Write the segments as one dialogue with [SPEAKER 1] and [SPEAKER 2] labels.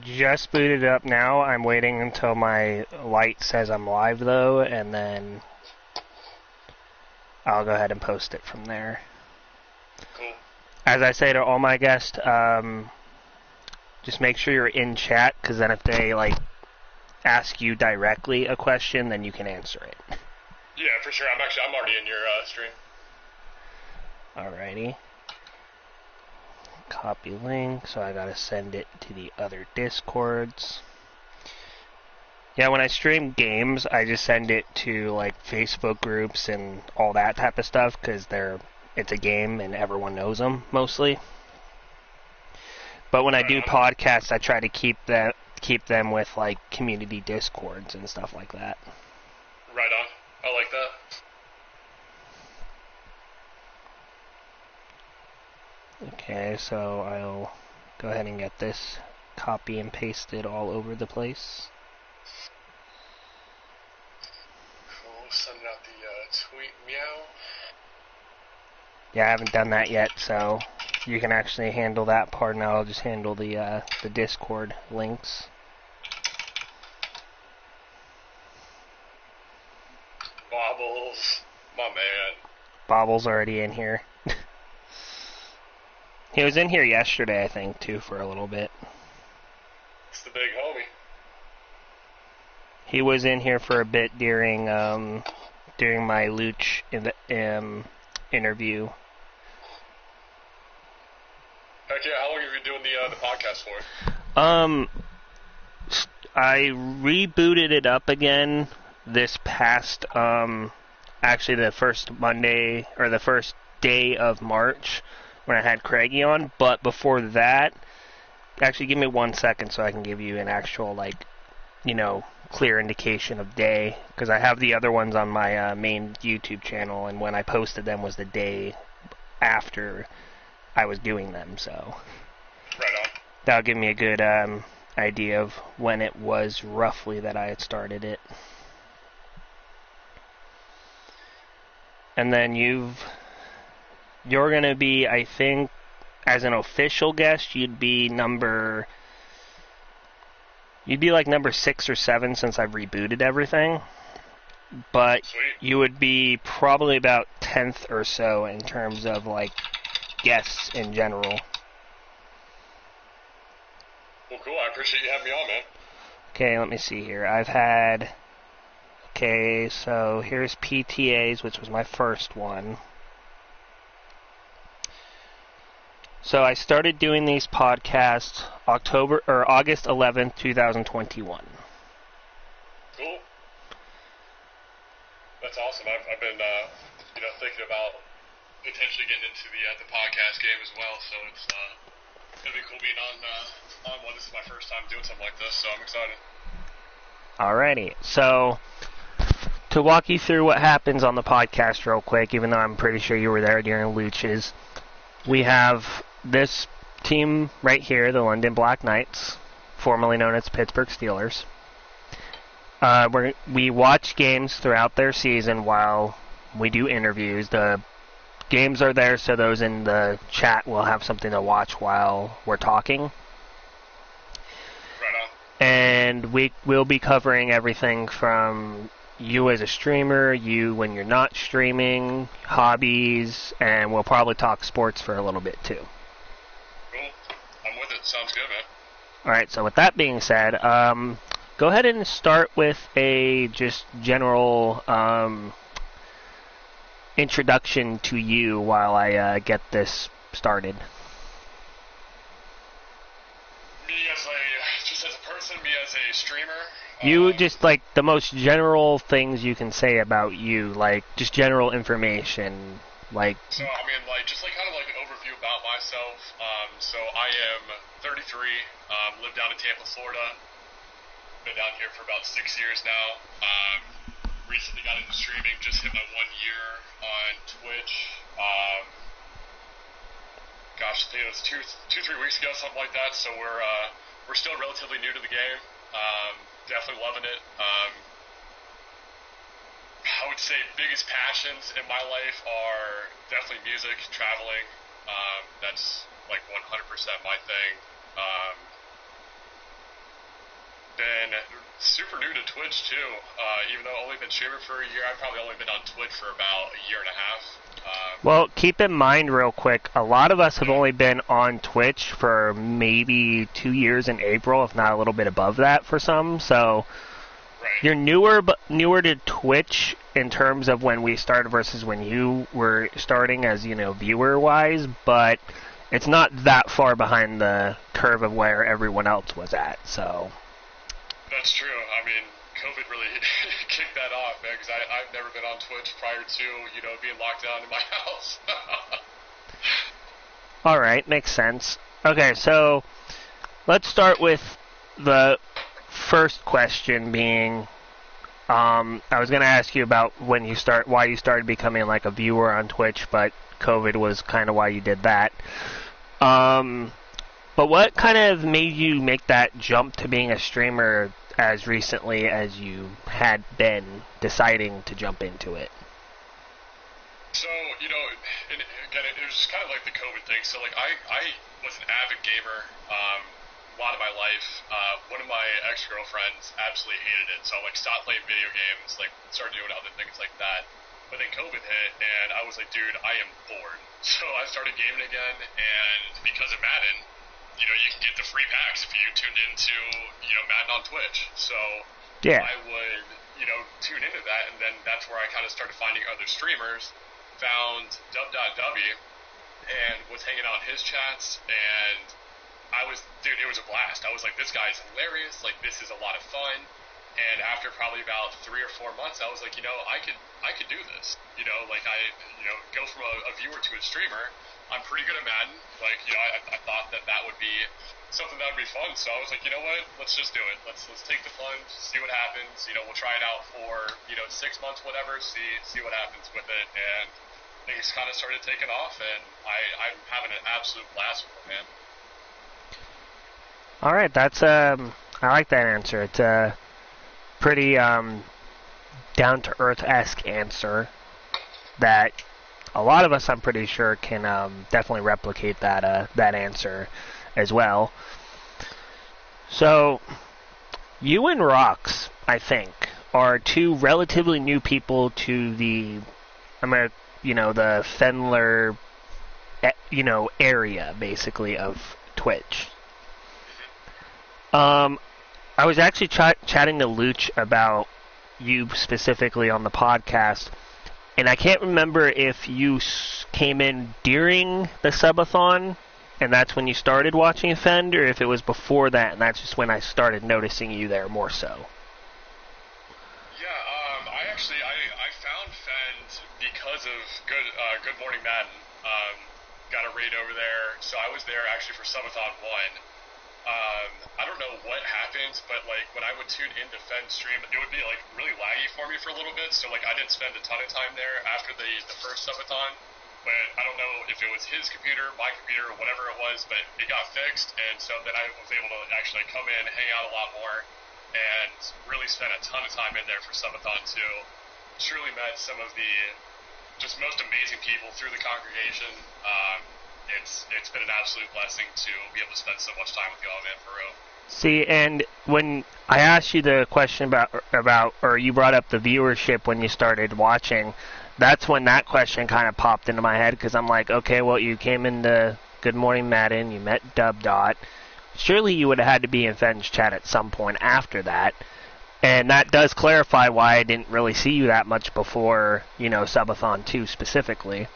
[SPEAKER 1] Just booted it up now. I'm waiting until my light says I'm live, though, and then I'll go ahead and post it from there.
[SPEAKER 2] Cool.
[SPEAKER 1] As I say to all my guests, just make sure you're in chat, because then if they, ask you directly a question, then you can answer it.
[SPEAKER 2] Yeah, for sure. I'm already in your stream.
[SPEAKER 1] Alrighty. Copy link, so I gotta send it to the other Discords. Yeah, when I stream games, I just send it to, Facebook groups and all that type of stuff, because it's a game and everyone knows them, mostly. But when I do podcasts, I try to keep them with, community Discords and stuff like that.
[SPEAKER 2] Right on. I like that.
[SPEAKER 1] Okay, so I'll go ahead and get this copy and pasted all over the place.
[SPEAKER 2] Cool. Sending out the tweet meow.
[SPEAKER 1] Yeah, I haven't done that yet, so you can actually handle that part, and I'll just handle the Discord links.
[SPEAKER 2] Bobbles, my man.
[SPEAKER 1] Bobble's already in here. He was in here yesterday, I think, too, for a little bit.
[SPEAKER 2] It's the big homie.
[SPEAKER 1] He was in here for a bit during my Luch interview.
[SPEAKER 2] Heck yeah, how long have you been doing the podcast for?
[SPEAKER 1] I rebooted it up again this past, actually the first Monday, or the first day of March, when I had Craigie on, but before that, actually give me 1 second so I can give you an actual, clear indication of day, because I have the other ones on my main YouTube channel, and when I posted them was the day after I was doing them, so
[SPEAKER 2] right on.
[SPEAKER 1] That'll give me a good idea of when it was roughly that I had started it. And then you're going to be, I think, as an official guest, you'd be number 6 or 7 since I've rebooted everything. But
[SPEAKER 2] Sweet.
[SPEAKER 1] You would be probably about 10th or so in terms of, guests in general.
[SPEAKER 2] Well, cool. I appreciate you having me on, man.
[SPEAKER 1] Okay, let me see here. Okay, so here's PTAs, which was my first one. So I started doing these podcasts August 11th, 2021.
[SPEAKER 2] Cool. That's awesome. I've been, thinking about potentially getting into the podcast game as well. So it's gonna be cool being on one. This is my first time doing something like this, so I'm excited.
[SPEAKER 1] Alrighty, so to walk you through what happens on the podcast real quick, even though I'm pretty sure you were there during Luch's, we have this team right here, the London Black Knights, formerly known as Pittsburgh Steelers. We watch games throughout their season while we do interviews. The games are there so those in the chat will have something to watch while we're talking.
[SPEAKER 2] Right on.
[SPEAKER 1] And we will be covering everything from you as a streamer, you when you're not streaming, hobbies, and we'll probably talk sports for a little bit too.
[SPEAKER 2] Cool. I'm with it. Sounds good, man.
[SPEAKER 1] Alright, so with that being said, go ahead and start with a just general introduction to you while I get this started.
[SPEAKER 2] Me just as a person, me as a streamer.
[SPEAKER 1] You just, the most general things you can say about you, just general information,
[SPEAKER 2] So, just kind of an overview about myself. So I am 33, live down in Tampa, Florida. Been down here for about 6 years now. Recently got into streaming, just hit my 1 year on Twitch. I think it was 2-3 weeks ago, something like that. So we're still relatively new to the game. Definitely loving it. I would say biggest passions in my life are definitely music, traveling. That's 100% my thing. been super new to Twitch too. Even though I've only been streaming for a year, I've probably only been on Twitch for about a year and a half.
[SPEAKER 1] Well, keep in mind real quick, a lot of us have only been on Twitch for maybe 2 years in April, if not a little bit above that for some. So
[SPEAKER 2] right.
[SPEAKER 1] You're newer to Twitch in terms of when we started versus when you were starting as, viewer-wise, but it's not that far behind the curve of where everyone else was at, so.
[SPEAKER 2] That's true. I mean, COVID really kicked that off, man, because I've never been on Twitch prior to, being locked down in my house.
[SPEAKER 1] All right, makes sense. Okay, so let's start with the first question being, I was going to ask you about why you started becoming like a viewer on Twitch, but COVID was kind of why you did that. But what kind of made you make that jump to being a streamer as recently as you had been deciding to jump into it?
[SPEAKER 2] So, and again, it was just kind of like the COVID thing. So, like, I was an avid gamer a lot of my life. One of my ex-girlfriends absolutely hated it. So I, stopped playing video games, started doing other things like that. But then COVID hit, and I was like, dude, I am bored. So I started gaming again, and because of Madden, you can get the free packs if you tuned into, Madden on Twitch. So
[SPEAKER 1] yeah.
[SPEAKER 2] I would, tune into that, and then that's where I kind of started finding other streamers, found Dub.W, and was hanging out in his chats, and it was a blast. I was like, this guy's hilarious, this is a lot of fun. And after probably about 3 or 4 months, I was like, I could do this. Go from a viewer to a streamer. I'm pretty good at Madden. I thought that would be something that would be fun. So I was like, you know what? Let's just do it. Let's take the plunge, see what happens. We'll try it out for 6 months, whatever. See what happens with it. And things kind of started taking off, and I'm having an absolute blast with it, man.
[SPEAKER 1] All right, that's I like that answer. It's a pretty down-to-earth-esque answer that a lot of us, I'm pretty sure, can definitely replicate that answer as well. So, you and Rox, I think, are two relatively new people to the Fendler, area, basically, of Twitch. I was actually chatting to Luch about you specifically on the podcast, and I can't remember if you came in during the subathon, and that's when you started watching Fend, or if it was before that, and that's just when I started noticing you there more so.
[SPEAKER 2] Yeah, I found Fend because of Good Morning Madden. Got a raid over there, so I was there actually for Subathon 1. I don't know what happened, but when I would tune into Fend's stream, it would be really laggy for me for a little bit. So I didn't spend a ton of time there after the first subathon. But I don't know if it was his computer, my computer, or whatever it was, but it got fixed, and so then I was able to actually come in, hang out a lot more, and really spend a ton of time in there for Subathon 2. Truly met some of the just most amazing people through the congregation. It's been an absolute blessing to be able to spend so much time with y'all, man, for real.
[SPEAKER 1] See, and when I asked you the question about, or you brought up the viewership when you started watching, that's when that question kind of popped into my head, because I'm like, okay, well, you came into Good Morning Madden, you met Dub Dot. Surely you would have had to be in Fend's chat at some point after that. And that does clarify why I didn't really see you that much before, Subathon 2 specifically.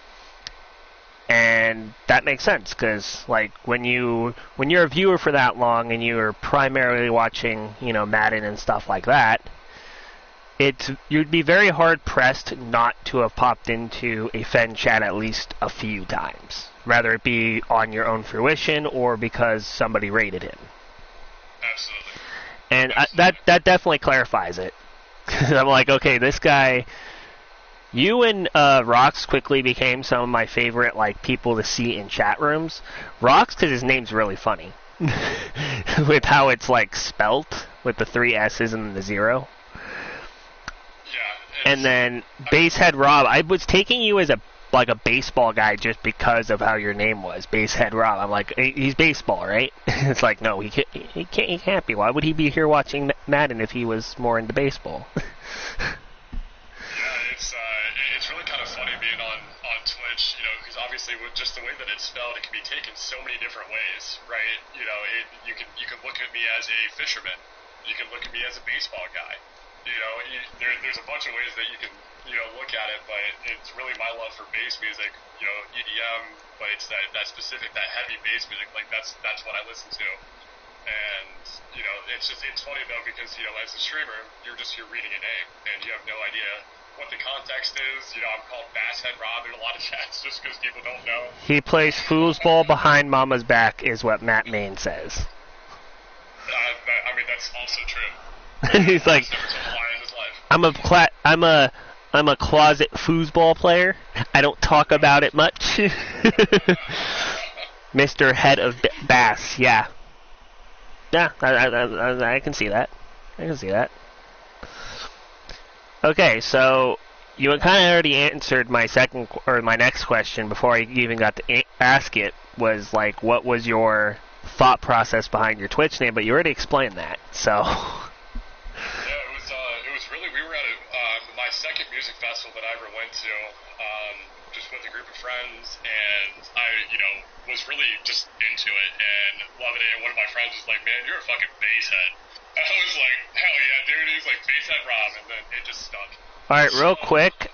[SPEAKER 1] And that makes sense, because when you're a viewer for that long and you're primarily watching, Madden and stuff like that, you'd be very hard pressed not to have popped into a Fen chat at least a few times, whether it be on your own fruition or because somebody rated him.
[SPEAKER 2] Absolutely.
[SPEAKER 1] And that definitely clarifies it. I'm like, okay, this guy. You and Rox quickly became some of my favorite people to see in chat rooms. Rox, because his name's really funny, with how it's spelt with the 3 S's and the 0.
[SPEAKER 2] Yeah.
[SPEAKER 1] And then BaseheadRob, I was taking you as a like a baseball guy just because of how your name was, BaseheadRob. I'm like, he's baseball, right? It's like, no, he can't be. Why would he be here watching Madden if he was more into baseball?
[SPEAKER 2] It's really kind of funny being on Twitch, because obviously with just the way that it's spelled, it can be taken so many different ways, right? You can look at me as a fisherman, you can look at me as a baseball guy. There's a bunch of ways that you can look at it, but it's really my love for bass music, EDM, but it's that specific, that heavy bass music, like that's what I listen to. And it's funny though, because as a streamer, you're reading a name and you have no idea what the context is. I'm called BaseheadRob in a lot of chats just because people don't know.
[SPEAKER 1] He plays foosball behind Mama's back, is what Matt Main says.
[SPEAKER 2] That's also true.
[SPEAKER 1] And he's like, I'm a closet foosball player. I don't talk about it much. Mr. Head of Bass, yeah. Yeah, I can see that. Okay, so you kind of already answered my next question before I even got to ask it. Was like, what was your thought process behind your Twitch name? But you already explained that, so.
[SPEAKER 2] Yeah, it was really, we were at my second music festival that I ever went to, just with a group of friends, and I, was really just into it and loving it. And one of my friends was like, "Man, you're a fucking basshead." I was like, "Hell yeah, dude!" He's like, "BaseheadRob," and then it just stuck.
[SPEAKER 1] All right, real quick,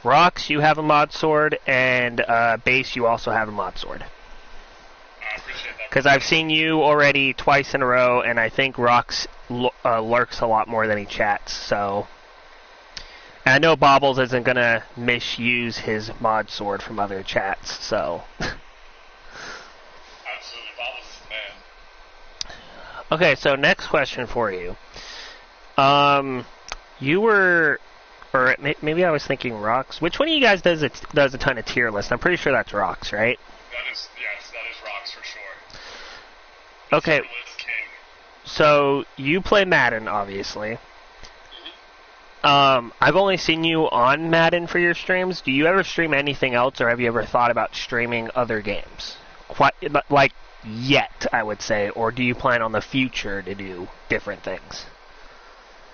[SPEAKER 1] Rox, you have a mod sword, and Base, you also have a mod sword.
[SPEAKER 2] I appreciate that.
[SPEAKER 1] Because I've seen you already twice in a row, and I think Rox lurks a lot more than he chats, so. And I know Bobbles isn't going to misuse his mod sword from other chats, so.
[SPEAKER 2] Absolutely, Bobbles is the man.
[SPEAKER 1] Okay, so next question for you. You were, or maybe I was thinking Rox. Which one of you guys does a ton of tier lists? I'm pretty sure that's Rox, right?
[SPEAKER 2] That is Rox for sure.
[SPEAKER 1] Okay. So you play Madden, obviously. I've only seen you on Madden for your streams. Do you ever stream anything else, or have you ever thought about streaming other games? Like yet, I would say, or do you plan on the future to do different things?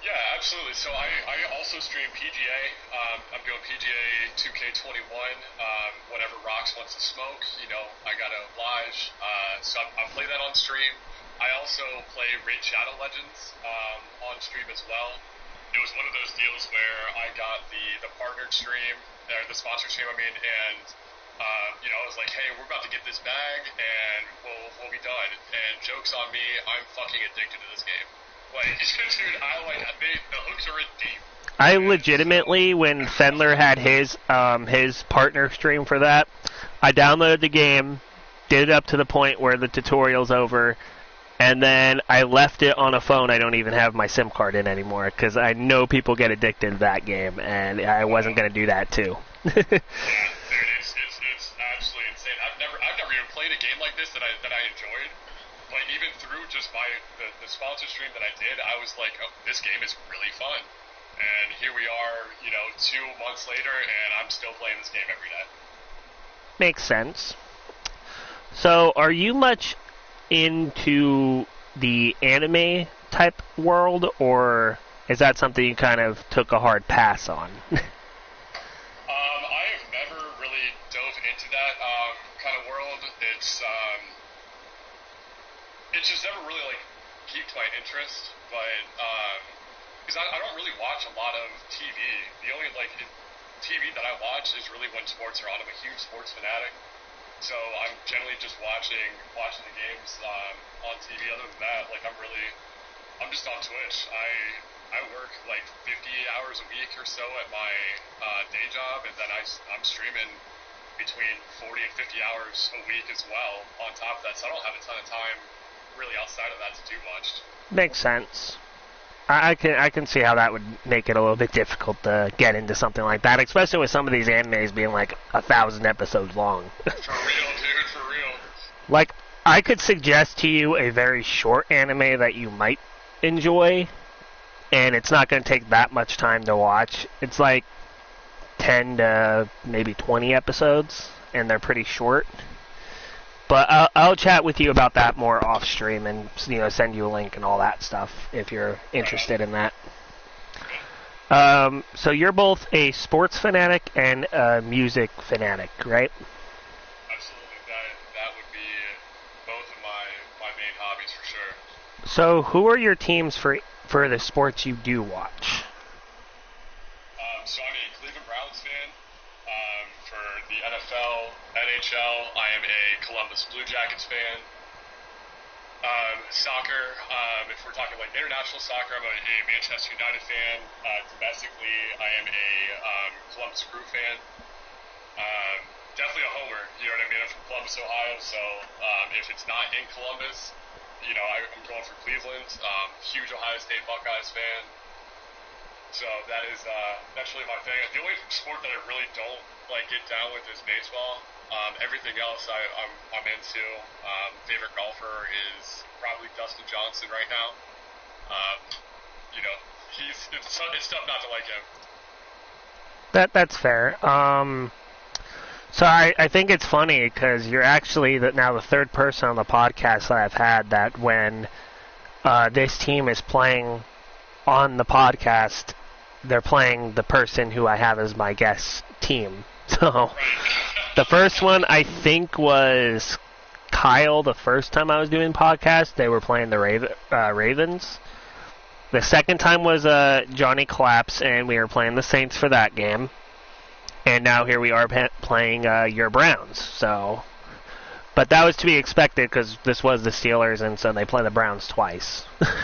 [SPEAKER 2] Yeah, absolutely. So I also stream PGA. I'm doing PGA 2K21. Whenever Rox wants to smoke, I gotta oblige. So I play that on stream. I also play Raid Shadow Legends on stream as well. It was one of those deals where I got the partnered stream, or the sponsored stream, and I was like, hey, we're about to get this bag, and we'll be done. And joke's on me, I'm fucking addicted to this game. Like, dude, the hooks are in deep.
[SPEAKER 1] I legitimately, when Fendler had his partner stream for that, I downloaded the game, did it up to the point where the tutorial's over, and then I left it on a phone I don't even have my SIM card in anymore, because I know people get addicted to that game, and I wasn't going to do that too.
[SPEAKER 2] Yeah, dude, it's absolutely insane. I've never even played a game like this that I enjoyed. But even through just the sponsor stream that I did, I was like, oh, this game is really fun. And here we are, 2 months later, and I'm still playing this game every day.
[SPEAKER 1] Makes sense. So, are you much into the anime type world, or is that something you kind of took a hard pass on?
[SPEAKER 2] I have never really dove into that kind of world. It's just never really piqued my interest, but because I don't really watch a lot of TV. The only TV that I watch is really when sports are on. I'm a huge sports fanatic, so I'm generally just watching the games on TV. Other than that, I'm just on Twitch. I work 50 hours a week or so at my day job, and then I'm streaming between 40 and 50 hours a week as well on top of that, so I don't have a ton of time really outside of that to do much.
[SPEAKER 1] Makes sense. I can see how that would make it a little bit difficult to get into something like that, especially with some of these animes being 1,000 episodes long.
[SPEAKER 2] For real, dude, for real.
[SPEAKER 1] I could suggest to you a very short anime that you might enjoy, and it's not going to take that much time to watch. It's 10 to maybe 20 episodes, and they're pretty short. But I'll chat with you about that more off stream, and send you a link and all that stuff if you're interested in that. So you're both a sports fanatic and a music fanatic, right?
[SPEAKER 2] Absolutely. That would be both of my main hobbies for sure.
[SPEAKER 1] So who are your teams for the sports you do watch?
[SPEAKER 2] So I'm a Cleveland Browns fan. For the NFL, NHL, I am a Columbus Blue Jackets fan. Soccer, if we're talking like international soccer, I'm a Manchester United fan. Domestically, I am a Columbus Crew fan. Definitely a homer, you know what I mean? I'm from Columbus, Ohio, so if it's not in Columbus, I'm going for Cleveland. Huge Ohio State Buckeyes fan. So that's really my thing. The only sport that I really don't get down with is baseball. Everything else I'm into. Favorite golfer is probably Dustin Johnson right now. It's tough not to like him.
[SPEAKER 1] That's fair. So I think it's funny because you're actually now the third person on the podcast that I've had that when this team is playing on the podcast, they're playing the person who I have as my guest team. So the first one I think was Kyle. The first time I was doing podcast, they were playing the Ravens. The second time was Johnny Claps, and we were playing the Saints for that game. And now here we are playing your Browns. So, but that was to be expected because this was the Steelers, and so they play the Browns twice.
[SPEAKER 2] I am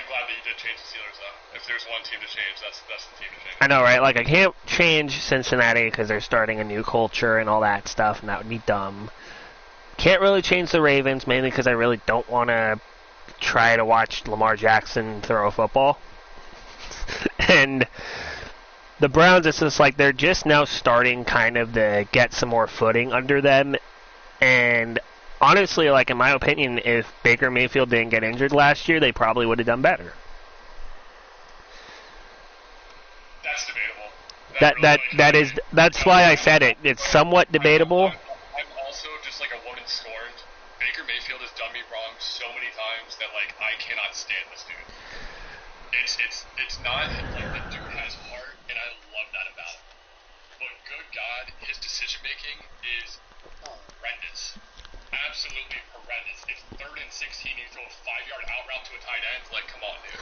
[SPEAKER 2] glad that you did change the Steelers, though. If there's one team to change, that's the team to change.
[SPEAKER 1] I know, right? Like, I can't change Cincinnati because they're starting a new culture and all that stuff, and that would be dumb. Can't really change the Ravens, mainly because I really don't want to try to watch Lamar Jackson throw a football. And the Browns, it's just like they're just now starting kind of to get some more footing under them. And honestly, like in my opinion, if Baker Mayfield didn't get injured last year, they probably would have done better.
[SPEAKER 2] That's debatable.
[SPEAKER 1] That's why I said it. It's somewhat debatable.
[SPEAKER 2] I'm also just like a woman scorned. Baker Mayfield has done me wrong so many times that I cannot stand this dude. It's not the dude has heart, and I love that about him. But good God, his decision making is horrendous. Absolutely horrendous. It's 3rd and 16, you throw a 5-yard out route to a tight end. Come on, dude.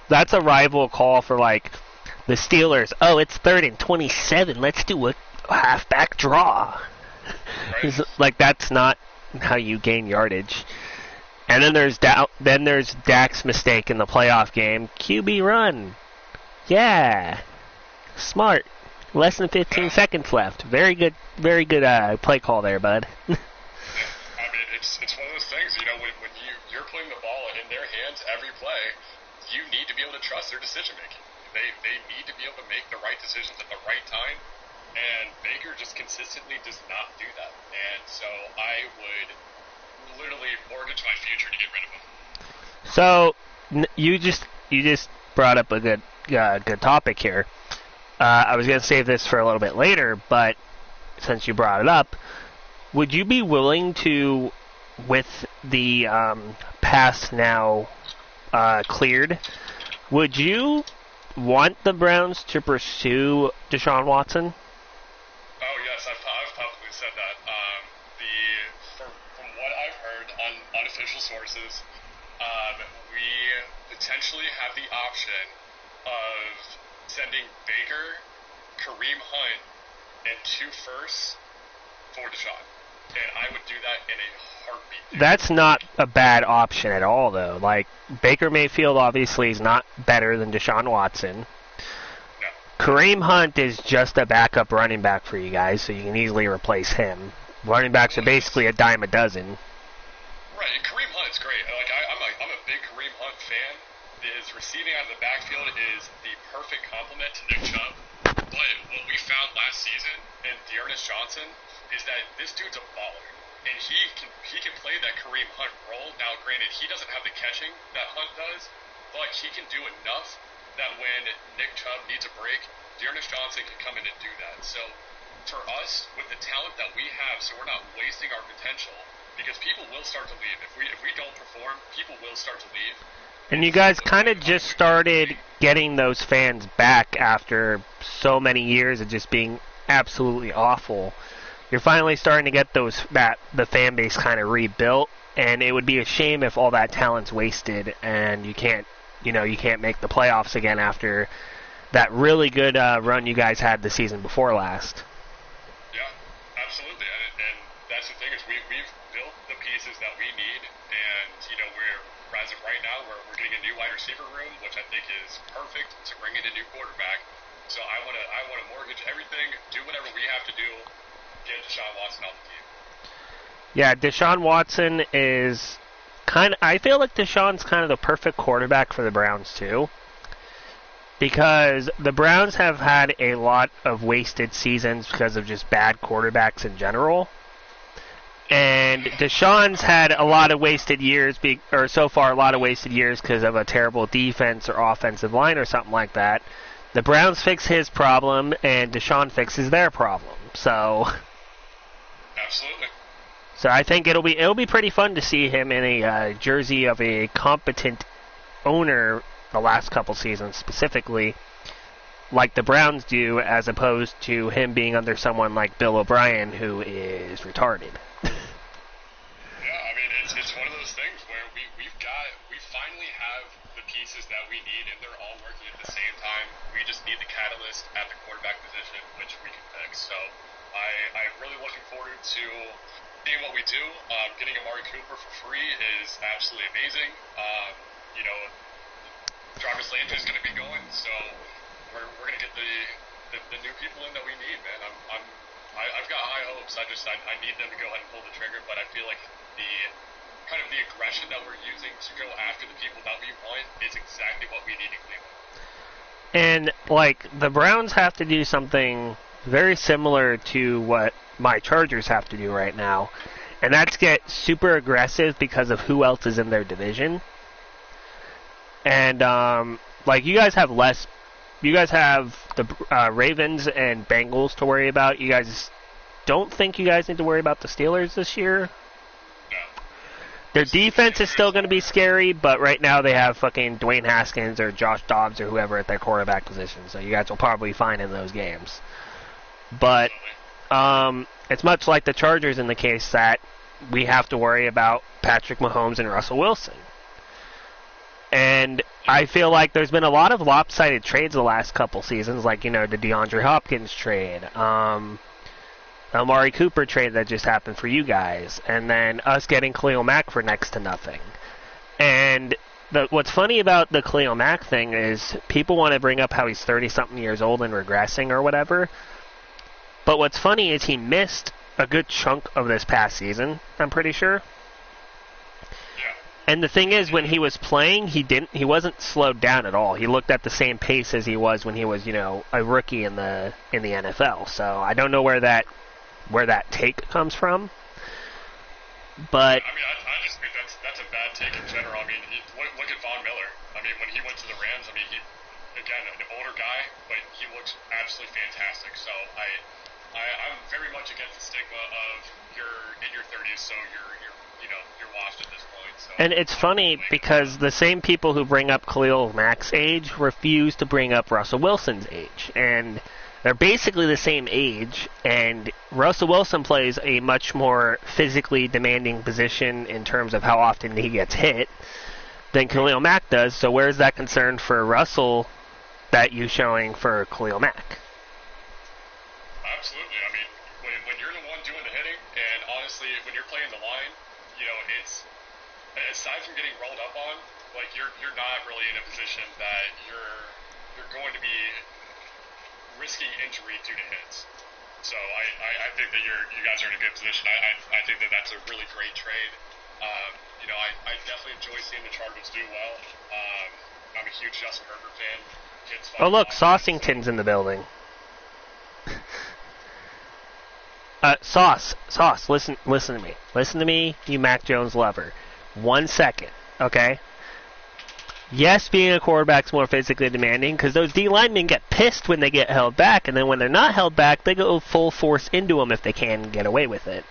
[SPEAKER 1] That's a rival call for the Steelers. Oh, it's 3rd and 27. Let's do a halfback draw.
[SPEAKER 2] Right.
[SPEAKER 1] That's not how you gain yardage. And then there's Dak's mistake in the playoff game. QB run. Yeah. Smart. Less than 15 seconds left. Very good play call there, bud.
[SPEAKER 2] I mean, it's one of those things, when you're putting the ball in their hands every play, you need to be able to trust their decision making. They need to be able to make the right decisions at the right time, and Baker just consistently does not do that. And so I would literally mortgage my future to get rid of him.
[SPEAKER 1] So you just brought up a good topic here. I was going to save this for a little bit later, but since you brought it up, would you be willing to, with the pass now cleared, would you want the Browns to pursue Deshaun Watson?
[SPEAKER 2] Oh yes, I've publicly said that. From what I've heard on unofficial sources, we potentially have the option of sending Baker, Kareem Hunt, and 2 firsts for Deshaun. And I would do that in a heartbeat. Dude.
[SPEAKER 1] That's not a bad option at all, though. Baker Mayfield obviously is not better than Deshaun Watson.
[SPEAKER 2] No.
[SPEAKER 1] Kareem Hunt is just a backup running back for you guys, so you can easily replace him. Running backs are basically a dime a dozen.
[SPEAKER 2] Right, and Kareem Hunt's great. I'm a big Kareem Hunt fan. His receiving out of the backfield is the perfect complement to Nick Chubb. But what we found last season in Dearness Johnson is that this dude's a baller. And he can play that Kareem Hunt role. Now, granted, he doesn't have the catching that Hunt does, but he can do enough that when Nick Chubb needs a break, Dearness Johnson can come in and do that. So for us, with the talent that we have, so we're not wasting our potential, because people will start to leave. If we don't perform, people will start to leave.
[SPEAKER 1] And you guys kind of just started getting those fans back after so many years of just being absolutely awful. You're finally starting to get the fan base kind of rebuilt, and it would be a shame if all that talent's wasted and you can't make the playoffs again after that really good run you guys had the season before last.
[SPEAKER 2] Yeah, absolutely. And that's the thing is we've built the pieces that we need, and as of right now we're getting a new wide receiver room, which I think is perfect to bring in a new quarterback. So I want to mortgage everything, do whatever we have to do, get Deshaun Watson off the team.
[SPEAKER 1] Yeah, Deshaun Watson is I feel like Deshaun's kind of the perfect quarterback for the Browns too. Because the Browns have had a lot of wasted seasons because of just bad quarterbacks in general. And Deshaun's had a lot of wasted years, so far a lot of wasted years because of a terrible defense or offensive line or something like that. The Browns fix his problem, and Deshaun fixes their problem. So,
[SPEAKER 2] absolutely.
[SPEAKER 1] So I think it'll be pretty fun to see him in a jersey of a competent owner the last couple seasons, specifically like the Browns do, as opposed to him being under someone like Bill O'Brien, who is retarded.
[SPEAKER 2] Yeah, I mean, it's one of those things where we finally have the pieces that we need, and they're all working at the same time. We just need the catalyst at the quarterback position, which we can fix. So I'm really looking forward to seeing what we do. Getting Amari Cooper for free is absolutely amazing. Jarvis Landry is going to be going, so we're going to get the new people in that we need, man. I've got high hopes. I need them to go ahead and pull the trigger, but I feel like the aggression that we're using to go after the people that we want is exactly what we need in Cleveland.
[SPEAKER 1] And the Browns have to do something very similar to what my Chargers have to do right now, and that's get super aggressive because of who else is in their division. And you guys have the Ravens and Bengals to worry about. You guys don't think you guys need to worry about the Steelers this year?
[SPEAKER 2] No.
[SPEAKER 1] Their defense is still going to be scary, but right now they have fucking Dwayne Haskins or Josh Dobbs or whoever at their quarterback position, so you guys will probably be fine in those games. But it's much like the Chargers in the case that we have to worry about Patrick Mahomes and Russell Wilson. And I feel like there's been a lot of lopsided trades the last couple seasons, like, the DeAndre Hopkins trade, Amari Cooper trade that just happened for you guys, and then us getting Khalil Mack for next to nothing. And what's funny about the Khalil Mack thing is people want to bring up how he's 30-something years old and regressing or whatever. But what's funny is he missed a good chunk of this past season, I'm pretty sure. And the thing is, when he was playing, he wasn't slowed down at all. He looked at the same pace as he was when he was, a rookie in the NFL. So I don't know where that take comes from. But
[SPEAKER 2] I mean, I just think that's a bad take in general. I mean, look at Von Miller. I mean, when he went to the Rams, I mean, he, again, an older guy, but he looks absolutely fantastic. So I'm very much against the stigma of you're in your 30s, so you're washed at this point. So.
[SPEAKER 1] And it's funny because the same people who bring up Khalil Mack's age refuse to bring up Russell Wilson's age. And they're basically the same age, and Russell Wilson plays a much more physically demanding position in terms of how often he gets hit than Khalil Mack does. So where's that concern for Russell that you showing for Khalil Mack?
[SPEAKER 2] Absolutely. I mean, when you're the one doing the hitting, and honestly, when you're playing the line, it's aside from getting rolled up on, you're not really in a position that you're going to be risking injury due to hits. So I think that you guys are in a good position. I think that that's a really great trade. I definitely enjoy seeing the Chargers do well. I'm a huge Justin Herbert fan.
[SPEAKER 1] Oh, look, Saucington's in the building. Sauce, listen to me. Listen to me, you Mac Jones lover. 1 second, okay? Yes, being a quarterback's more physically demanding because those D linemen get pissed when they get held back, and then when they're not held back, they go full force into them if they can get away with it.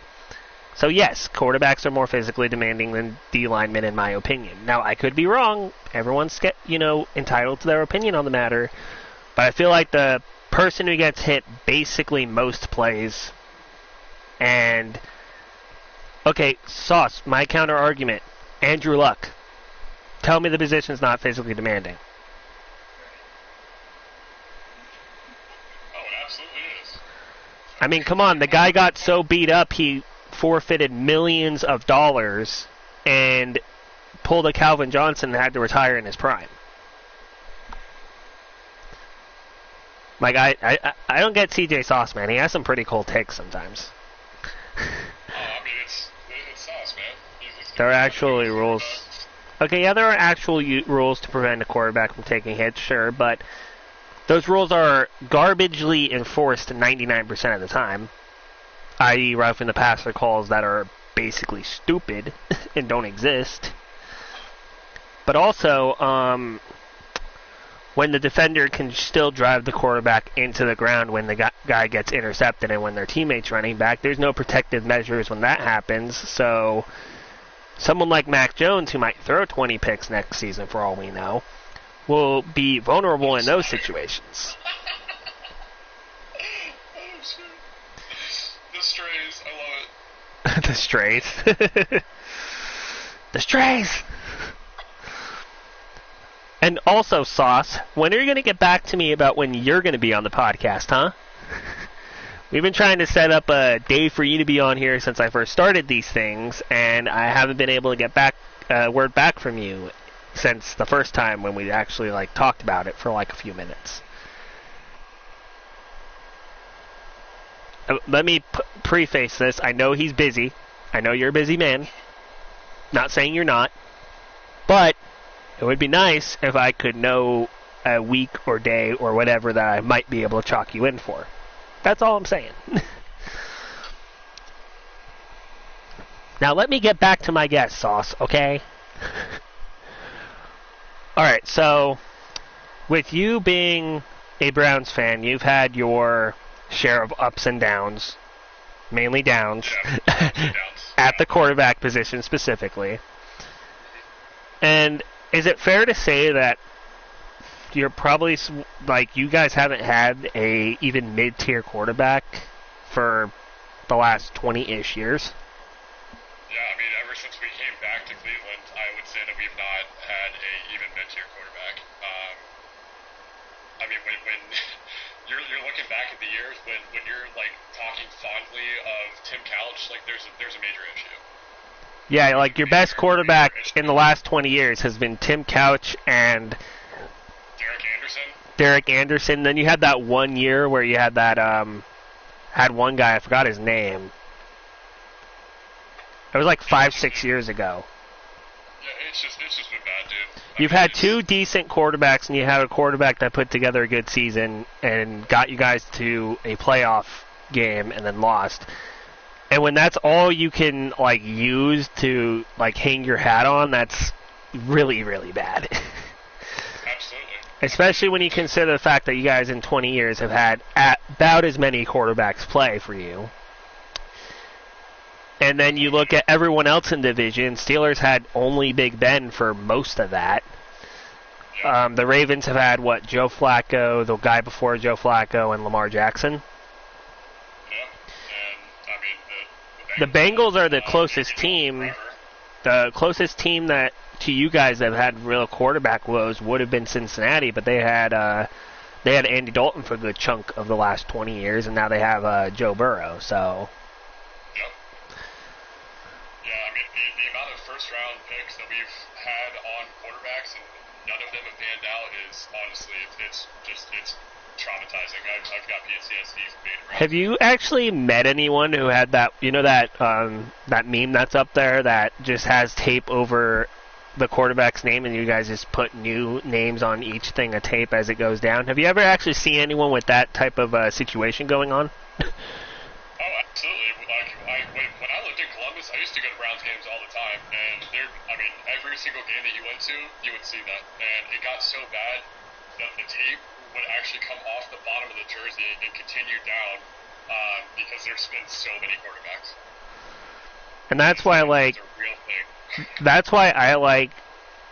[SPEAKER 1] So yes, quarterbacks are more physically demanding than D linemen, in my opinion. Now, I could be wrong. Everyone's entitled to their opinion on the matter, but I feel like the person who gets hit basically most plays. And okay, Sauce, my counter argument, Andrew Luck. Tell me the position's not physically demanding.
[SPEAKER 2] Oh, it absolutely is.
[SPEAKER 1] I mean, come on, the guy got so beat up he forfeited millions of dollars and pulled a Calvin Johnson and had to retire in his prime. Like, I don't get CJ Sauce, man. He has some pretty cool takes sometimes.
[SPEAKER 2] I mean, it's Sauce, man.
[SPEAKER 1] There are actually rules. Okay, yeah, there are actual rules to prevent a quarterback from taking hits, sure, but those rules are garbagely enforced 99% of the time, i.e. roughing the passer calls that are basically stupid and don't exist. But also, when the defender can still drive the quarterback into the ground when the guy gets intercepted and when their teammate's running back, there's no protective measures when that happens, so someone like Mac Jones, who might throw 20 picks next season for all we know, will be vulnerable in those situations.
[SPEAKER 2] Oh, shit. The strays, I love it.
[SPEAKER 1] The strays. The strays! And also, Sauce, when are you going to get back to me about when you're going to be on the podcast, huh? We've been trying to set up a day for you to be on here since I first started these things, and I haven't been able to get word back from you since the first time when we actually talked about it for a few minutes. Let me preface this. I know he's busy. I know you're a busy man. Not saying you're not. But it would be nice if I could know a week or day or whatever that I might be able to chalk you in for. That's all I'm saying. Now let me get back to my guest, Sauce, okay? Alright, so with you being a Browns fan, you've had your share of ups and downs, mainly downs, at the quarterback position specifically. And is it fair to say that you're probably, you guys haven't had a even mid-tier quarterback for the last 20-ish years?
[SPEAKER 2] Yeah, I mean, ever since we came back to Cleveland, I would say that we've not had a even mid-tier quarterback. I mean, when you're looking back at the years, when you're, talking fondly of Tim Couch, there's a major issue.
[SPEAKER 1] Yeah, your best quarterback in the last 20 years has been Tim Couch and Derek Anderson. Then you had that one year where you had that had one guy, I forgot his name. It was 5-6 years ago.
[SPEAKER 2] Yeah, it's just been bad, dude.
[SPEAKER 1] You've had two decent quarterbacks, and you had a quarterback that put together a good season and got you guys to a playoff game and then lost. And when that's all you can use to hang your hat on, that's really, really bad.
[SPEAKER 2] Absolutely.
[SPEAKER 1] Especially when you consider the fact that you guys in 20 years have had about as many quarterbacks play for you. And then you look at everyone else in the division. Steelers had only Big Ben for most of that.
[SPEAKER 2] Yeah.
[SPEAKER 1] The Ravens have had, Joe Flacco, the guy before Joe Flacco, and Lamar Jackson. The Bengals are the closest team. The closest team that to you guys that have had real quarterback woes would have been Cincinnati, but they had Andy Dalton for a good chunk of the last 20 years, and now they have Joe Burrow. So.
[SPEAKER 2] Yep. Yeah, I mean the amount of first-round picks that we've had on quarterbacks and none of them have panned out is honestly it's traumatizing. I've got PTSD.
[SPEAKER 1] Have you actually met anyone who had that, that meme that's up there that just has tape over the quarterback's name and you guys just put new names on each thing of tape as it goes down? Have you ever actually seen anyone with that type of situation going on?
[SPEAKER 2] Oh, absolutely. When I lived in Columbus, I used to go to Browns games all the time, and every single game that you went to, you would see that. And it got so bad that the tape would actually come off the bottom of the jersey and continue down because there's been so many quarterbacks.
[SPEAKER 1] And that's why,
[SPEAKER 2] it's a real thing.
[SPEAKER 1] That's why I like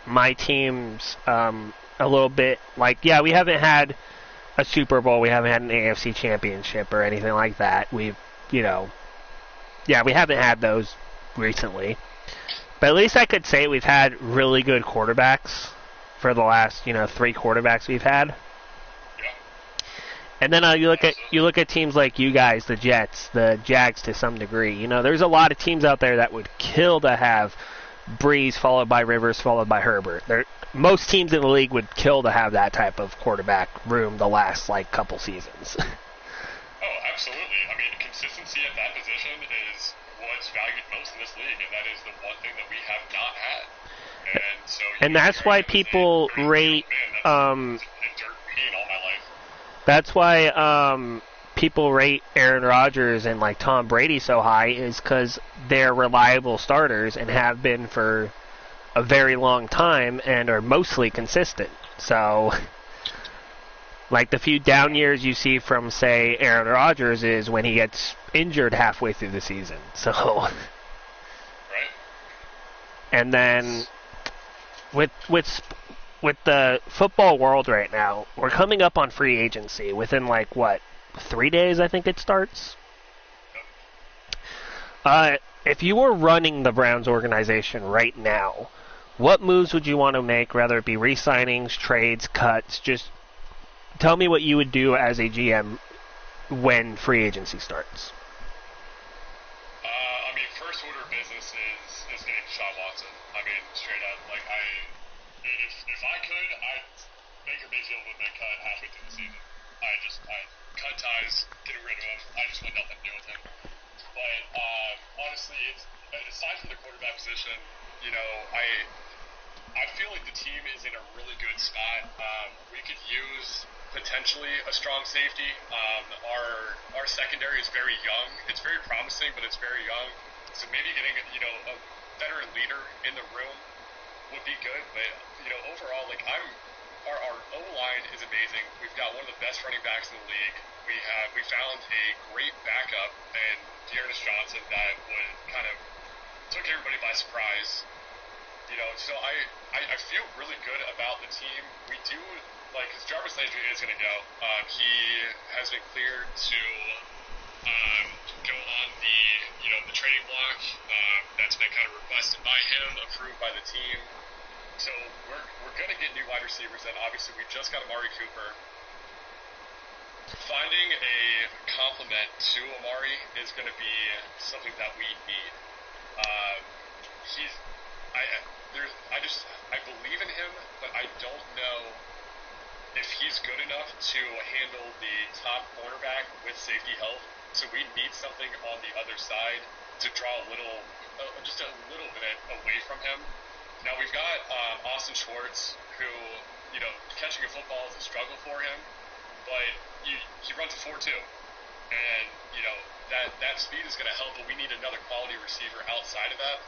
[SPEAKER 1] my teams a little bit. Like, yeah, we haven't had a Super Bowl, we haven't had an AFC Championship or anything like that. We haven't had those recently. But at least I could say we've had really good quarterbacks for the last, 3 quarterbacks we've had. And then you look at teams like you guys, the Jets, the Jags to some degree. There's a lot of teams out there that would kill to have Breeze followed by Rivers followed by Herbert. Most teams in the league would kill to have that type of quarterback room the last couple seasons.
[SPEAKER 2] Oh, absolutely. Consistency at that position is what's valued most in this league, and that is the one thing that we have not had. And
[SPEAKER 1] that's why people rate. That's why people rate Aaron Rodgers and Tom Brady so high, is because they're reliable starters and have been for a very long time and are mostly consistent. So, the few down years you see from, say, Aaron Rodgers is when he gets injured halfway through the season. So,
[SPEAKER 2] right.
[SPEAKER 1] And then with the football world right now, we're coming up on free agency within 3 days, I think it starts. If you were running the Browns organization right now, what moves would you want to make, whether it be re-signings, trades, cuts? Just tell me what you would do as a GM when free agency starts.
[SPEAKER 2] First order of business is getting Deshaun Watson. Straight up. If I could, Baker Mayfield would have been cut halfway through the season. I cut ties, getting rid of him. I just want nothing to do with him. But honestly, aside from the quarterback position, I feel like the team is in a really good spot. We could use potentially a strong safety. Our secondary is very young. It's very promising, but it's very young. So maybe getting a veteran leader in the room would be good. But overall, our O-line is amazing. We've got one of the best running backs in the league. We found a great backup in Dearness Johnson that kind of took everybody by surprise. So I feel really good about the team. We do, because Jarvis Landry is going to go. He has been cleared to go on the trading block. That's been kind of requested by him, approved by the team. So we're going to get new wide receivers, and obviously we just got Amari Cooper. Finding a complement to Amari is going to be something that we need. I believe in him, but I don't know if he's good enough to handle the top cornerback with safety help. So we need something on the other side to draw just a little bit away from him. Now we've got Austin Schwartz, who, catching a football is a struggle for him, but he runs a 4.2, and that speed is going to help. But we need another quality receiver outside of that.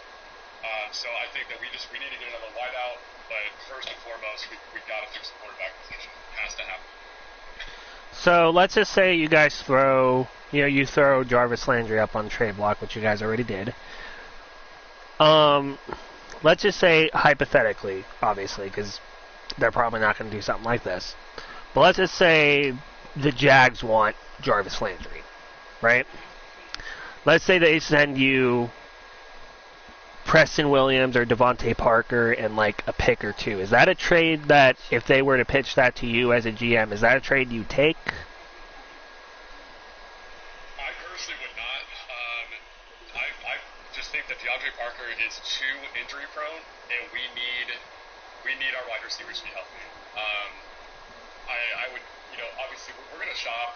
[SPEAKER 2] So I think that we need to get another wideout. But first and foremost, we've got to fix the quarterback position. It has to happen.
[SPEAKER 1] So let's just say you guys throw Jarvis Landry up on the trade block, which you guys already did. Let's just say, hypothetically, obviously, because they're probably not going to do something like this. But let's just say the Jags want Jarvis Landry, right? Let's say they send you Preston Williams or Devontae Parker and a pick or two. Is that a trade that, if they were to pitch that to you as a GM, is that a trade you take?
[SPEAKER 2] I personally would not. I just think that DeAndre Parker is too injury prone, and we need our wide receivers to be healthy. I would, obviously we're going to shop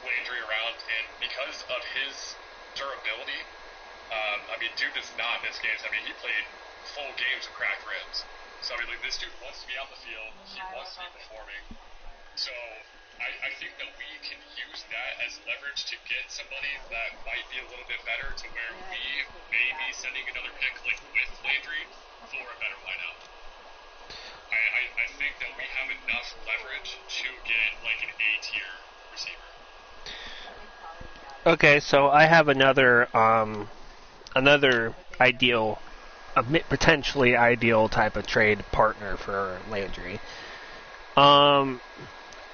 [SPEAKER 2] Landry around, and because of his durability, dude does not miss games. He played full games with cracked ribs. So, this dude wants to be out in the field. He wants to be performing. So I think that we can use that as leverage to get somebody that might be a little bit better to where we may be sending another pick like with Landry for a better wideout. I think that we have enough leverage to get like an A-tier receiver.
[SPEAKER 1] Okay, so I have another ideal, potentially ideal type of trade partner for Landry.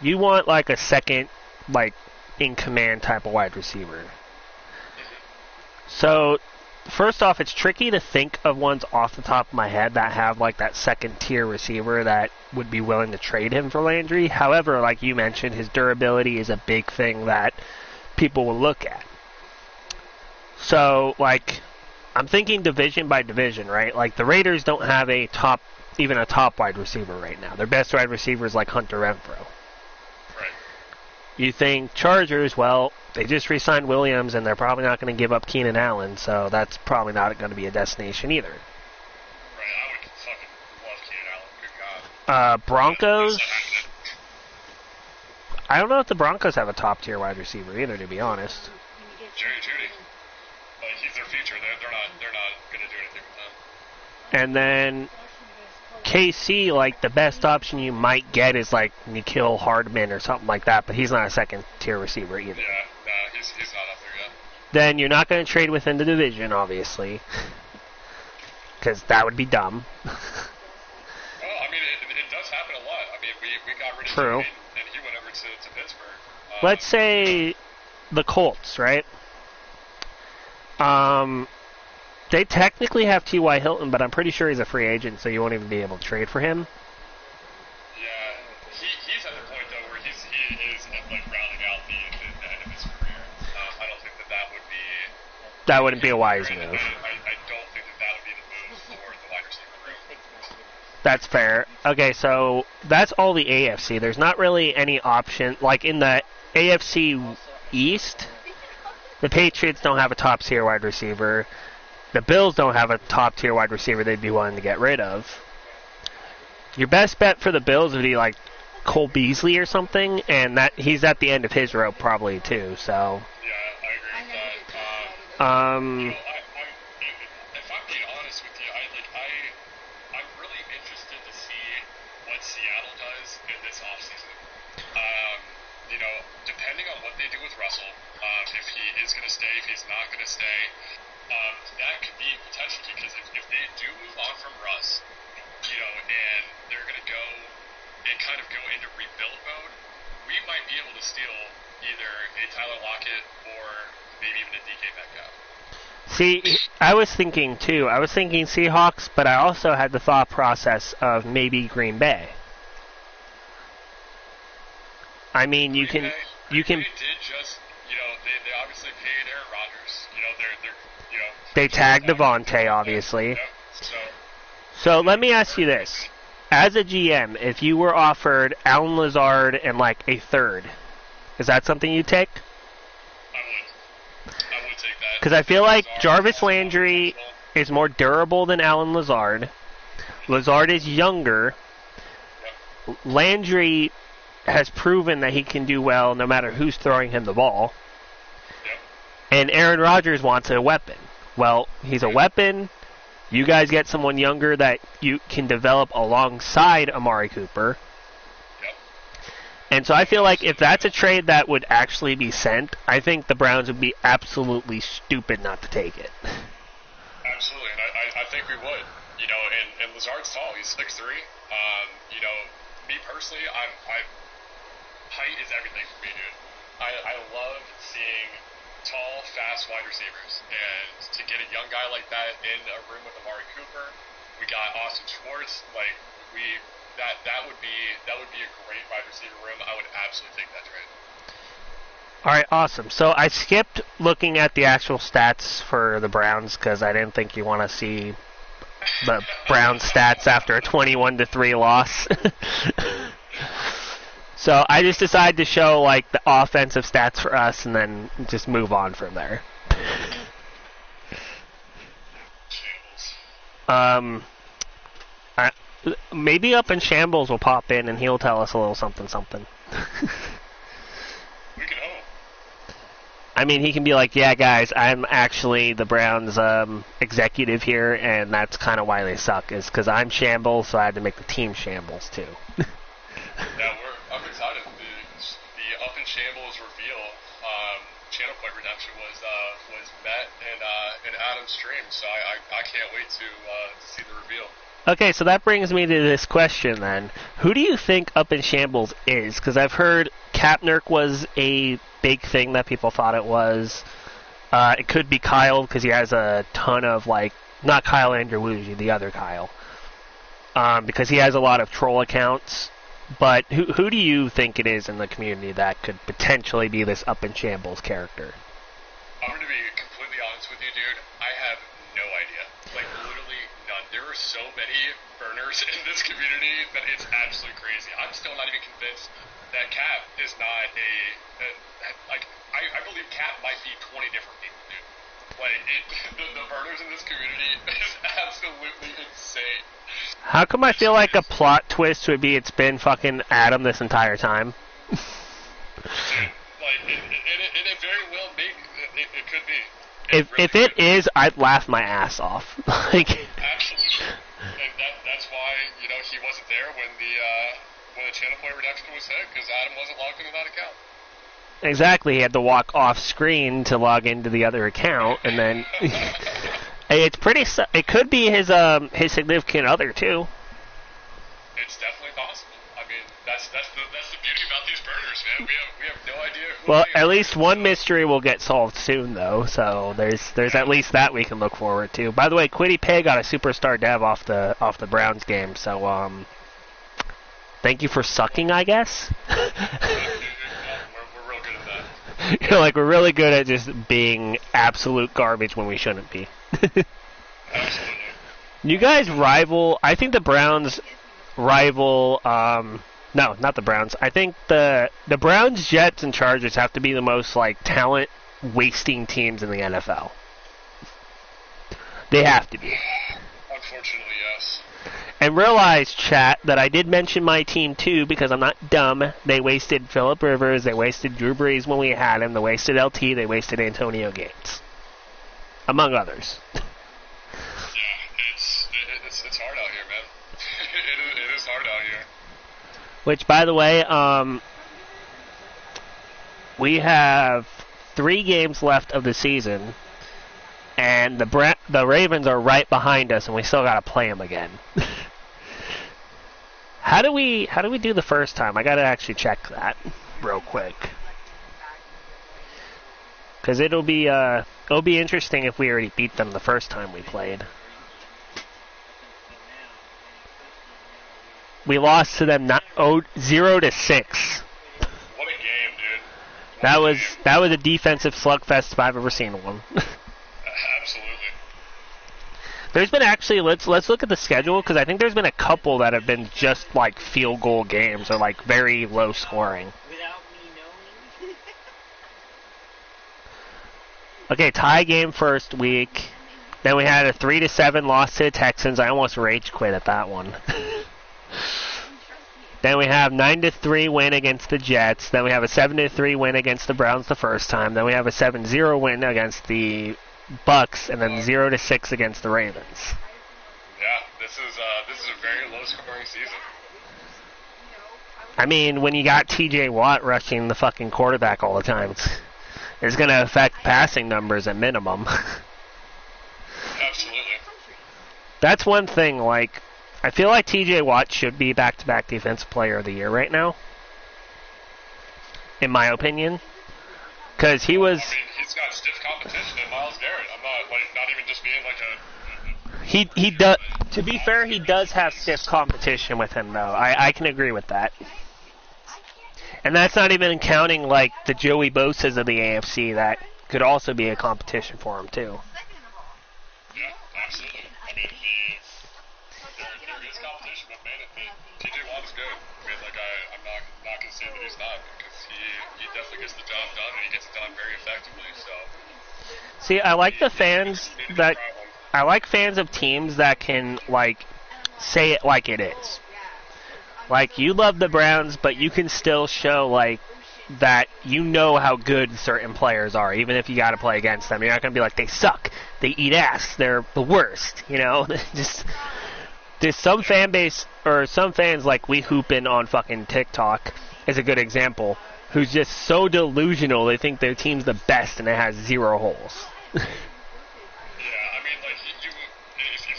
[SPEAKER 1] You want like a second, like in command type of wide receiver. So, first off, it's tricky to think of ones off the top of my head that have like that second tier receiver that would be willing to trade him for Landry. However, like you mentioned, his durability is a big thing that people will look at. So, like, I'm thinking division by division, right? Like, the Raiders don't have even a top wide receiver right now. Their best wide receiver is like Hunter Renfrow.
[SPEAKER 2] Right.
[SPEAKER 1] You think Chargers, well, they just re-signed Williams, and they're probably not going to give up Keenan Allen, so that's probably not going to be a destination either.
[SPEAKER 2] Right, I would fucking love Keenan Allen. Good God.
[SPEAKER 1] Broncos. I don't know if the Broncos have a top-tier wide receiver either, to be honest.
[SPEAKER 2] Jerry Jeudy. Like, he's their future. They're not going to do anything with him.
[SPEAKER 1] And then KC, like, the best option you might get is, like, Nikhil Hardman or something like that, but he's not a second-tier receiver either.
[SPEAKER 2] Yeah, no, he's not up there yet.
[SPEAKER 1] Then you're not going to trade within the division, obviously, because that would be dumb.
[SPEAKER 2] Well, I mean, it does happen a lot. I mean, we got rid of
[SPEAKER 1] True.
[SPEAKER 2] him, and he went over to Pittsburgh.
[SPEAKER 1] Let's say the Colts, right? They technically have T.Y. Hilton, but I'm pretty sure he's a free agent, so you won't even be able to trade for him.
[SPEAKER 2] Yeah, he's at the point, though, where he is like rounding out the end of his career. I don't think that would be...
[SPEAKER 1] That wouldn't be a wise move.
[SPEAKER 2] I don't think that would be the move for the wide receiver room.
[SPEAKER 1] That's fair. Okay, so that's all the AFC. There's not really any option. Like in the AFC East, the Patriots don't have a top-tier wide receiver. The Bills don't have a top-tier wide receiver they'd be willing to get rid of. Your best bet for the Bills would be like Cole Beasley or something, and that he's at the end of his rope probably too. So.
[SPEAKER 2] Yeah, I agree with that.
[SPEAKER 1] Um.
[SPEAKER 2] If I'm being honest with you, I'm really interested to see what Seattle does in this offseason. Depending on what they do with Russell, if he is going to stay, if he's not going to stay, that could be potentially, because if they do move on from Russ, and they're going to go and kind of go into rebuild mode, we might be able to steal either a Tyler Lockett or maybe even a DK Metcalf.
[SPEAKER 1] See, I was thinking too. I was thinking Seahawks, but I also had the thought process of maybe Green Bay. I mean, you can.
[SPEAKER 2] They did just, they obviously paid Aaron Rodgers.
[SPEAKER 1] They tagged Devontae, obviously.
[SPEAKER 2] Yep.
[SPEAKER 1] So let me ask you this: as a GM, if you were offered Allen Lazard and like a third, is that something you'd take?
[SPEAKER 2] I would take that.
[SPEAKER 1] Because I feel like Jarvis Landry is more durable than Allen Lazard. Lazard is younger.
[SPEAKER 2] Yep.
[SPEAKER 1] Landry has proven that he can do well no matter who's throwing him the ball.
[SPEAKER 2] Yep.
[SPEAKER 1] And Aaron Rodgers wants a weapon. Well, he's a weapon. You guys get someone younger that you can develop alongside Amari Cooper.
[SPEAKER 2] Yep.
[SPEAKER 1] And so I feel like if that's a trade that would actually be sent, I think the Browns would be absolutely stupid not to take it.
[SPEAKER 2] Absolutely, and I think we would. And Lazard's tall. He's 6'3". Me personally, height is everything for me, dude. I love seeing tall, fast wide receivers, and to get a young guy like that in a room with Amari Cooper, we got Austin Schwartz. Like that would be a great wide receiver room. I would absolutely take that trade.
[SPEAKER 1] All right, awesome. So I skipped looking at the actual stats for the Browns because I didn't think you want to see the Browns stats after a 21-3 loss. So I just decided to show like the offensive stats for us and then just move on from there. Maybe Up in Shambles will pop in and he'll tell us a little something.
[SPEAKER 2] We can hope.
[SPEAKER 1] I mean, he can be like, yeah, guys, I'm actually the Browns executive here, and that's kind of why they suck, is because I'm Shambles, so I had to make the team Shambles, too.
[SPEAKER 2] Yeah, I'm excited. The Up in Shambles reveal, channel point redemption was Matt and Adam's stream, so I can't wait to see the reveal.
[SPEAKER 1] Okay, so that brings me to this question then. Who do you think Up in Shambles is? Because I've heard Kapnerk was a big thing that people thought it was. It could be Kyle, because he has a ton of, like, not Kyle Andrew, the other Kyle. Because he has a lot of troll accounts. But who do you think it is in the community that could potentially be this Up in Shambles character?
[SPEAKER 2] I'm going to be completely honest with you, dude. I have no idea. Like, literally none. There are so many burners in this community that it's absolutely crazy. I'm still not even convinced that Cap is not I believe Cap might be 20 different people, dude. Like, the burners in this community is absolutely insane.
[SPEAKER 1] How come I feel like a plot twist would be it's been fucking Adam this entire time?
[SPEAKER 2] Dude, like, it very well may, it could be.
[SPEAKER 1] If it is, I'd laugh my ass off. Like,
[SPEAKER 2] absolutely. And that's why, you know, he wasn't there when the channel point redemption was hit, because Adam wasn't logged into that account.
[SPEAKER 1] Exactly, he had to walk off screen to log into the other account, and then it's pretty. It could be his significant other too.
[SPEAKER 2] It's definitely possible. I mean, that's the beauty about these burners, man. We have no idea.
[SPEAKER 1] Well, at least one mystery will get solved soon, though. So there's at least that we can look forward to. By the way, Quiddy Pay got a superstar dev off the Browns game, so thank you for sucking, I guess.
[SPEAKER 2] We're real good at that.
[SPEAKER 1] You know, like, we're really good at just being absolute garbage when we shouldn't be.
[SPEAKER 2] Absolutely.
[SPEAKER 1] You guys rival. I think the Browns rival. No, not the Browns. I think the Browns, Jets, and Chargers have to be the most, like, talent wasting teams in the NFL. They have to be.
[SPEAKER 2] Unfortunately, yes.
[SPEAKER 1] And realize, chat, that I did mention my team too, because I'm not dumb. They wasted Phillip Rivers, they wasted Drew Brees when we had him, they wasted LT, they wasted Antonio Gates. Among others.
[SPEAKER 2] Yeah, it's hard out here, man. it is hard out here.
[SPEAKER 1] Which, by the way, we have 3 games left of the season, and the Ravens are right behind us, and we still got to play them again. How do we do the first time? I got to actually check that real quick, because it'll be interesting if we already beat them the first time we played. We lost to them 0-6.
[SPEAKER 2] What a game, dude.
[SPEAKER 1] That was a defensive slugfest if I've ever seen one.
[SPEAKER 2] Absolutely.
[SPEAKER 1] There's been actually, let's look at the schedule, because I think there's been a couple that have been just like field goal games or like very low scoring. Okay, tie game first week. Then we had a 3-7 loss to the Texans. I almost rage quit at that one. Then we have 9-3 win against the Jets. Then we have a 7-3 win against the Browns the first time. Then we have a 7-0 win against the Bucks, and then 0-6 against the Ravens.
[SPEAKER 2] Yeah, this is a very low scoring season.
[SPEAKER 1] I mean, when you got TJ Watt rushing the fucking quarterback all the time, it's going to affect passing numbers at minimum.
[SPEAKER 2] Absolutely.
[SPEAKER 1] That's one thing, like, I feel like TJ Watt should be back-to-back Defensive Player of the Year right now, in my opinion. Because he was...
[SPEAKER 2] I mean, he's got stiff competition in Myles Garrett. I'm not even just being like a...
[SPEAKER 1] He does... To be fair, he does have stiff competition with him, though. I can agree with that. And that's not even counting, like, the Joey Bosa's of the AFC that could also be a competition for him, too.
[SPEAKER 2] Yeah, absolutely. I mean, there is competition, but man, TJ Watt is good. I mean, like, I'm not going to say that he's not, because he definitely gets the job done, and he gets it done very effectively, so...
[SPEAKER 1] See, I like the fans that... I like fans of teams that can, like, say it like it is. Like, you love the Browns, but you can still show, like, that you know how good certain players are, even if you got to play against them. You're not going to be like, they suck, they eat ass, they're the worst, you know? Just, there's some fan base, or some fans like we hooping on fucking TikTok is a good example, who's just so delusional they think their team's the best and it has zero holes.
[SPEAKER 2] Yeah, I mean, like, if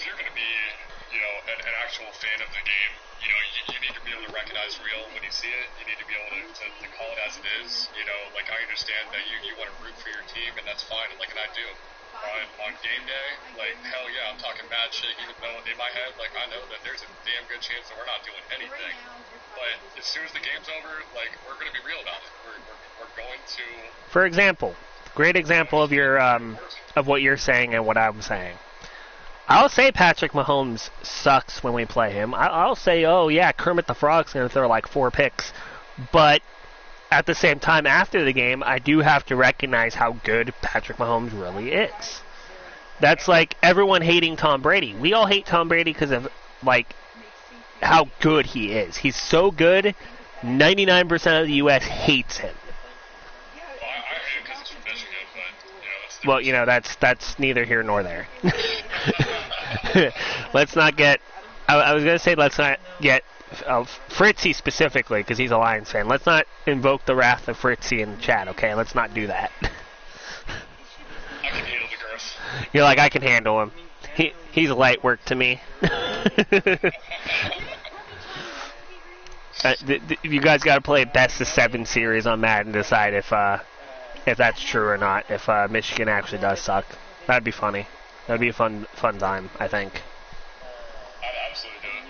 [SPEAKER 2] you're going to be, you know, an actual fan of the game, you know, you need to be able to recognize real when you see it. You need to be able to call it as it is. You know, like, I understand that you want to root for your team, and that's fine, like, and I do. On game day, like, hell yeah, I'm talking mad shit, even though in my head, like, I know that there's a damn good chance that we're not doing anything. But as soon as the game's over, like, we're going to be real about it. We're going to...
[SPEAKER 1] For example, great example of your of what you're saying and what I'm saying. I'll say Patrick Mahomes sucks when we play him. I'll say, oh yeah, Kermit the Frog's going to throw like 4 picks. But at the same time, after the game, I do have to recognize how good Patrick Mahomes really is. That's like everyone hating Tom Brady. We all hate Tom Brady because of, like, how good he is. He's so good, 99% of the U.S. hates him.
[SPEAKER 2] Well, I hate him because he's from Michigan, but, you know, that's...
[SPEAKER 1] Well, you know, that's neither here nor there. Let's not get... I was going to say let's not get... Fritzy specifically, because he's a Lions fan. Let's not invoke the wrath of Fritzy in the chat, okay? Let's not do that.
[SPEAKER 2] I can handle the girth.
[SPEAKER 1] You're like, I can handle him. He's light work to me. You guys got to play best of 7 series on Madden and decide if that's true or not. If Michigan actually does suck, that'd be funny. That'd be a fun time, I think.
[SPEAKER 2] I'd absolutely do it.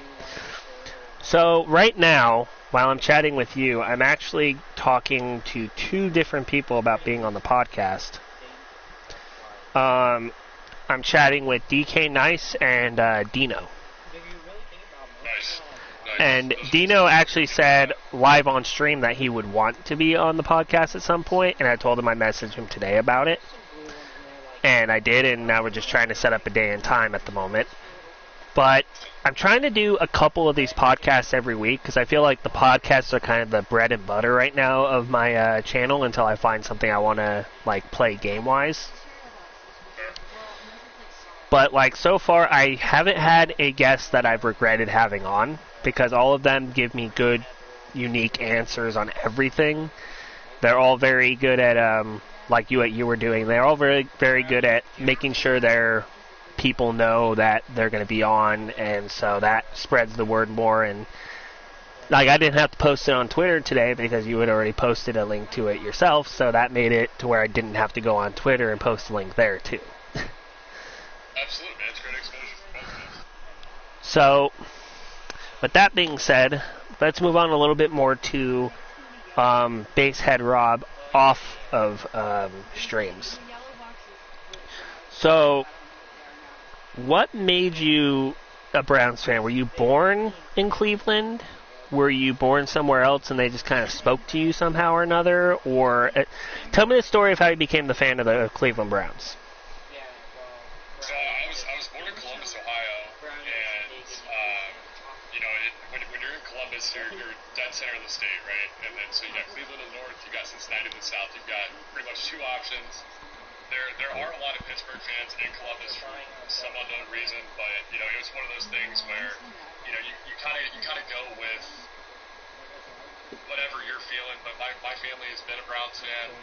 [SPEAKER 1] So right now, while I'm chatting with you, I'm actually talking to 2 different people about being on the podcast. I'm chatting with DK Nice and Dino.
[SPEAKER 2] Nice.
[SPEAKER 1] And Dino actually said live on stream that he would want to be on the podcast at some point, and I told him I'd message him today about it. And I did, and now we're just trying to set up a day and time at the moment. But I'm trying to do a couple of these podcasts every week because I feel like the podcasts are kind of the bread and butter right now of my channel until I find something I want to like play game-wise. But like so far, I haven't had a guest that I've regretted having on because all of them give me good, unique answers on everything. They're all very good at like what you were doing. They're all very, very good at making sure their people know that they're going to be on, and so that spreads the word more. And like, I didn't have to post it on Twitter today because you had already posted a link to it yourself, so that made it to where I didn't have to go on Twitter and post a link there too.
[SPEAKER 2] Absolutely, man. It's great exposure for both of us.
[SPEAKER 1] So, with that being said, let's move on a little bit more to BaseheadRob off of streams. So, what made you a Browns fan? Were you born in Cleveland? Were you born somewhere else and they just kind of spoke to you somehow or another? Or tell me the story of how you became the fan of the Cleveland Browns.
[SPEAKER 2] So I was born in Columbus, Ohio, and you know, when you're in Columbus, you're dead center of the state, right? And then so you got Cleveland in the north, you got Cincinnati in the south. You've got pretty much 2 options. There are a lot of Pittsburgh fans in Columbus for some unknown reason, but you know, it was one of those things where you know you kind of go with whatever you're feeling. But my family has been a Browns fan,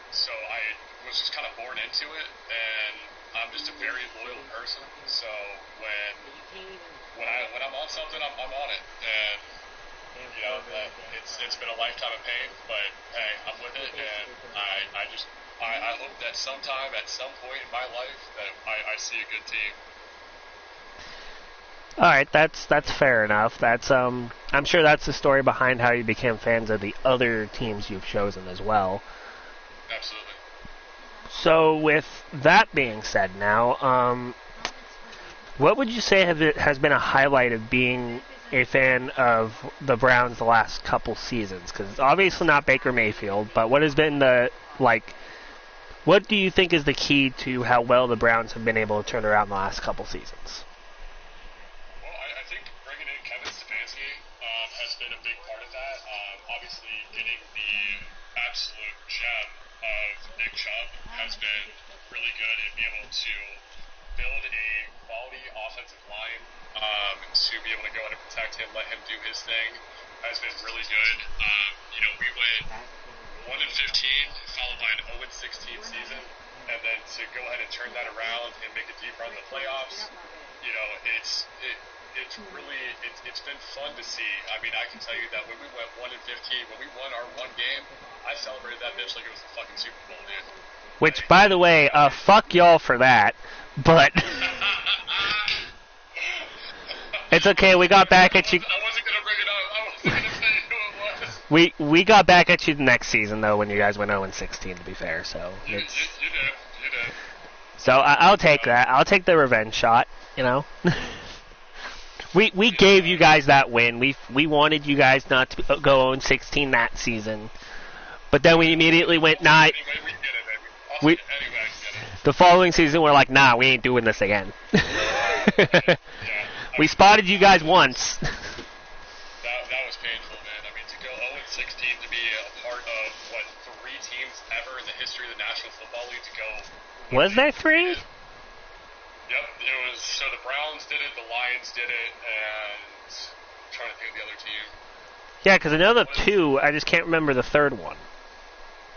[SPEAKER 2] so I was just kind of born into it, and I'm just a very loyal person. So when I'm on something, I'm on it, and you know it's been a lifetime of pain, but hey, I'm with it, and I hope that sometime, at some point in my life, that I see a good team.
[SPEAKER 1] All right, that's fair enough. That's I'm sure that's the story behind how you became fans of the other teams you've chosen as well.
[SPEAKER 2] Absolutely.
[SPEAKER 1] So with that being said, now, what would you say has been a highlight of being a fan of the Browns the last couple seasons? Because it's obviously not Baker Mayfield, but what has been what do you think is the key to how well the Browns have been able to turn around the last couple seasons?
[SPEAKER 2] Well, been a big part of that. Obviously, getting the absolute gem of Nick Chubb has been really good, and be able to build a quality offensive line to be able to go in and protect him, let him do his thing, has been really good. We went 1-15, followed by an 0-16 season, and then to go ahead and turn that around and make a deep run in the playoffs, it's been fun to see. I mean, I can tell you that when we went 1-15, when we won our one game, I celebrated that bitch like it was the fucking Super Bowl, dude.
[SPEAKER 1] Which, by the way, fuck y'all for that, but it's okay. We got back at you.
[SPEAKER 2] I wasn't gonna bring it up. I wasn't gonna say who it was.
[SPEAKER 1] We got back at you the next season though, when you guys went 0-16. To be fair, so
[SPEAKER 2] you did.
[SPEAKER 1] So I'll take that. I'll take the revenge shot. We gave you guys that win. We wanted you guys not to go 0-16 that season, but then we immediately went
[SPEAKER 2] Anyway, we get it, baby.
[SPEAKER 1] The following season, we're like, nah, we ain't doing this again. We spotted you guys once.
[SPEAKER 2] That was painful, man. I mean, to go 0-16, to be a part of, 3 teams ever in the history of the National Football League to go...
[SPEAKER 1] Was there 3?
[SPEAKER 2] Yep, it was... So the Browns did it, the Lions did it, and... I'm trying to think of the other team.
[SPEAKER 1] Yeah, because I know the 2, I just can't remember the third one.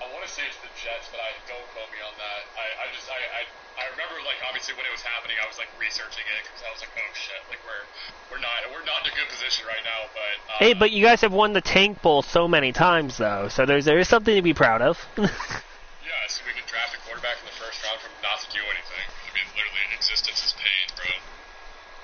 [SPEAKER 2] I want to say it's the Jets, but don't quote me on that. I remember, obviously when it was happening, I was, researching it, because I was like, oh, shit, we're not in a good position right now, but...
[SPEAKER 1] Hey, but you guys have won the Tank Bowl so many times, though, so there is something to be proud of.
[SPEAKER 2] Yeah, so we could draft a quarterback in the first round from not to do anything. I mean, literally, existence is pain,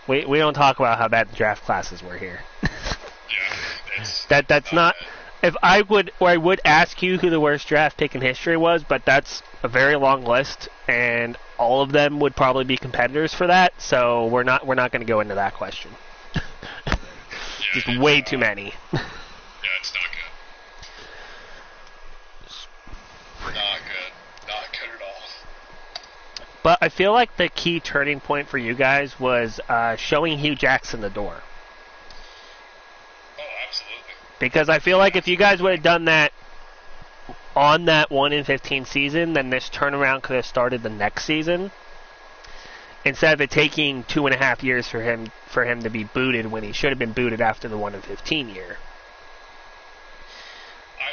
[SPEAKER 2] bro.
[SPEAKER 1] We don't talk about how bad the draft classes were here.
[SPEAKER 2] Yeah,
[SPEAKER 1] that's not... If I would ask you who the worst draft pick in history was, but that's a very long list, and all of them would probably be competitors for that. So we're not going to go into that question. Just way too many.
[SPEAKER 2] Yeah, it's not good. Not good at all.
[SPEAKER 1] But I feel like the key turning point for you guys was showing Hugh Jackson the door. Because I feel like if you guys would have done that on that 1-15 season, then this turnaround could have started the next season. Instead of it taking 2.5 years for him to be booted when he should have been booted after the 1-15 year.
[SPEAKER 2] I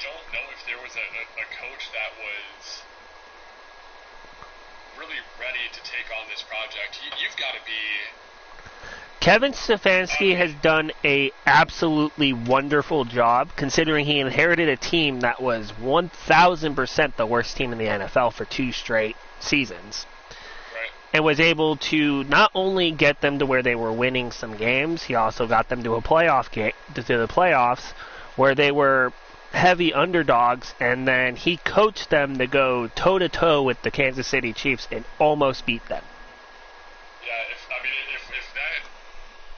[SPEAKER 2] don't know if there was a coach that was really ready to take on this project. You've got to be...
[SPEAKER 1] Kevin Stefanski has done a absolutely wonderful job, considering he inherited a team that was 1,000% the worst team in the NFL for 2 straight seasons.
[SPEAKER 2] Right.
[SPEAKER 1] And was able to not only get them to where they were winning some games, he also got them to a to the playoffs, where they were heavy underdogs, and then he coached them to go toe-to-toe with the Kansas City Chiefs and almost beat them.
[SPEAKER 2] Yeah, if that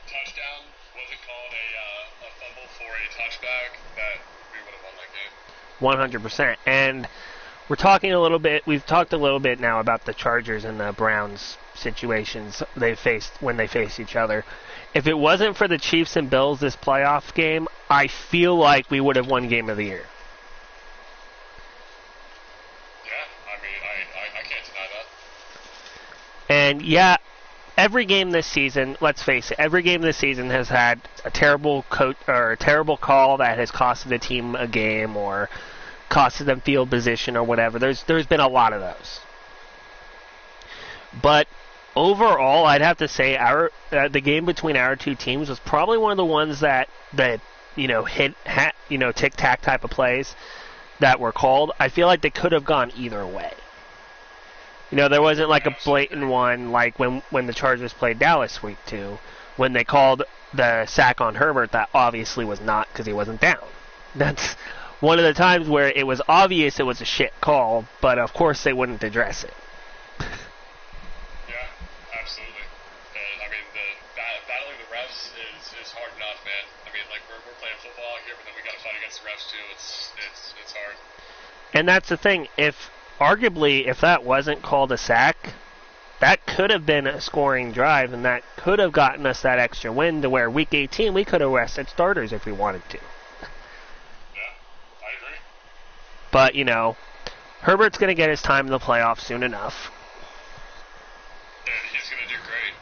[SPEAKER 2] touchdown wasn't called a fumble for a touchback, that we would have won that game.
[SPEAKER 1] 100%. And we've talked a little bit now about the Chargers and the Browns situations they faced when they faced each other. If it wasn't for the Chiefs and Bills this playoff game, I feel like we would have won Game of the Year.
[SPEAKER 2] Yeah, I mean, I can't deny that.
[SPEAKER 1] And yeah, every game this season, let's face it, every game this season has had a terrible coach or a terrible call that has costed the team a game or costed them field position or whatever. There's been a lot of those. But overall, I'd have to say the game between our two teams was probably one of the ones that tic-tac type of plays that were called. I feel like they could have gone either way. There wasn't like a blatant one like when the Chargers played Dallas week 2, when they called the sack on Herbert that obviously was not because he wasn't down. That's one of the times where it was obvious it was a shit call, but of course they wouldn't address it.
[SPEAKER 2] Yeah, absolutely. I mean, battling the refs is hard enough, man. I mean, we're playing football here, but then we got to fight against the refs too. It's hard. And
[SPEAKER 1] that's the thing. Arguably, if that wasn't called a sack, that could have been a scoring drive, and that could have gotten us that extra win to where Week 18 we could have rested starters if we wanted to.
[SPEAKER 2] Yeah, I agree.
[SPEAKER 1] But, you know, Herbert's going to get his time in the playoffs soon enough.
[SPEAKER 2] And he's going to do great.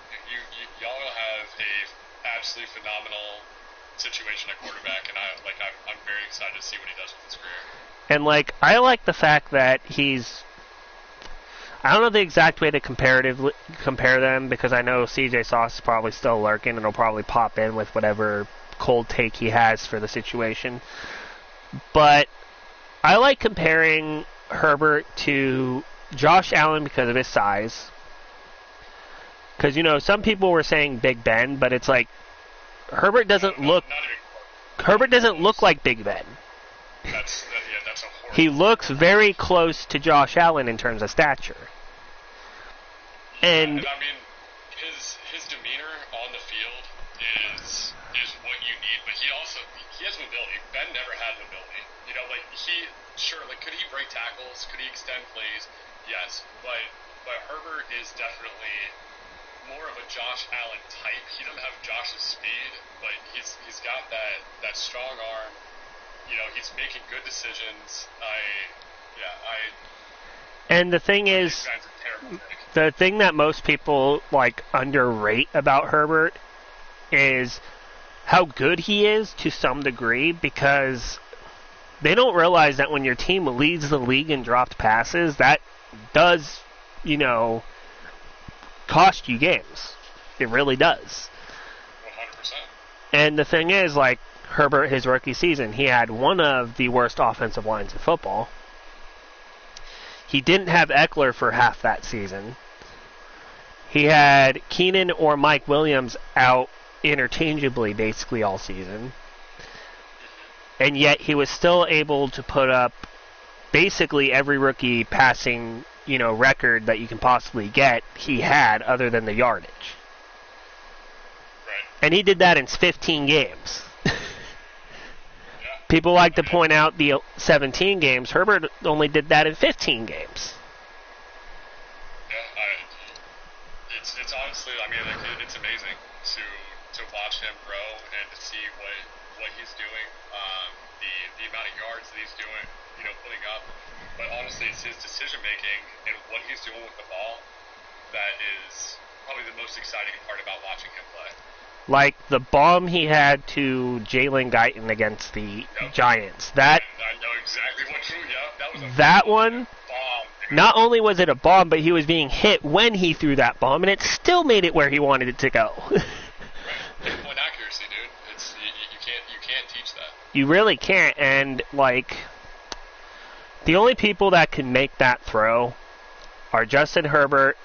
[SPEAKER 2] Y'all have a absolutely phenomenal situation at quarterback, and I'm very excited to see what he does with his career.
[SPEAKER 1] And, like, I like the fact that he's... I don't know the exact way to compare them, because I know CJ Sauce is probably still lurking, and he'll probably pop in with whatever cold take he has for the situation. But I like comparing Herbert to Josh Allen because of his size. Because, you know, some people were saying Big Ben, but it's like Herbert doesn't look like Big Ben.
[SPEAKER 2] That's a horrible.
[SPEAKER 1] He looks very close to Josh Allen in terms of stature. And
[SPEAKER 2] I mean, his demeanor on the field is what you need, but he has mobility. Ben never had mobility. You know, like could he break tackles? Could he extend plays? Yes, but Herbert is definitely more of a Josh Allen type. He doesn't have Josh's speed, but he's got that strong arm. You know, he's making good decisions.
[SPEAKER 1] And the thing is, the thing that most people like underrate about Herbert is how good he is to some degree, because they don't realize that when your team leads the league in dropped passes, that does, you know, cost you games. It really does.
[SPEAKER 2] 100%.
[SPEAKER 1] And the thing is, like, Herbert, his rookie season, he had one of the worst offensive lines in football. He didn't have Eckler for half that season. He had Keenan or Mike Williams out interchangeably basically all season. And yet he was still able to put up basically every rookie passing, you know, record that you can possibly get he had other than the yardage.
[SPEAKER 2] Right.
[SPEAKER 1] And he did that in 15 games. People like to point out the 17 games. Herbert only did that in 15 games.
[SPEAKER 2] Yeah, it's honestly, I mean, it's amazing to watch him grow and to see what he's doing, the amount of yards that he's doing, you know, putting up. But honestly, it's his decision making and what he's doing with the ball that is probably the most exciting part about watching him play.
[SPEAKER 1] Like the bomb he had to Jalen Guyton against the Giants. That
[SPEAKER 2] I know exactly what you. Yeah,
[SPEAKER 1] that one.
[SPEAKER 2] Bomb.
[SPEAKER 1] Not only was it a bomb, but he was being hit when he threw that bomb, and it still made it where he wanted it to go.
[SPEAKER 2] Right. Pinpoint accuracy, dude. It's you can't teach that.
[SPEAKER 1] You really can't, and like the only people that can make that throw are Justin Herbert,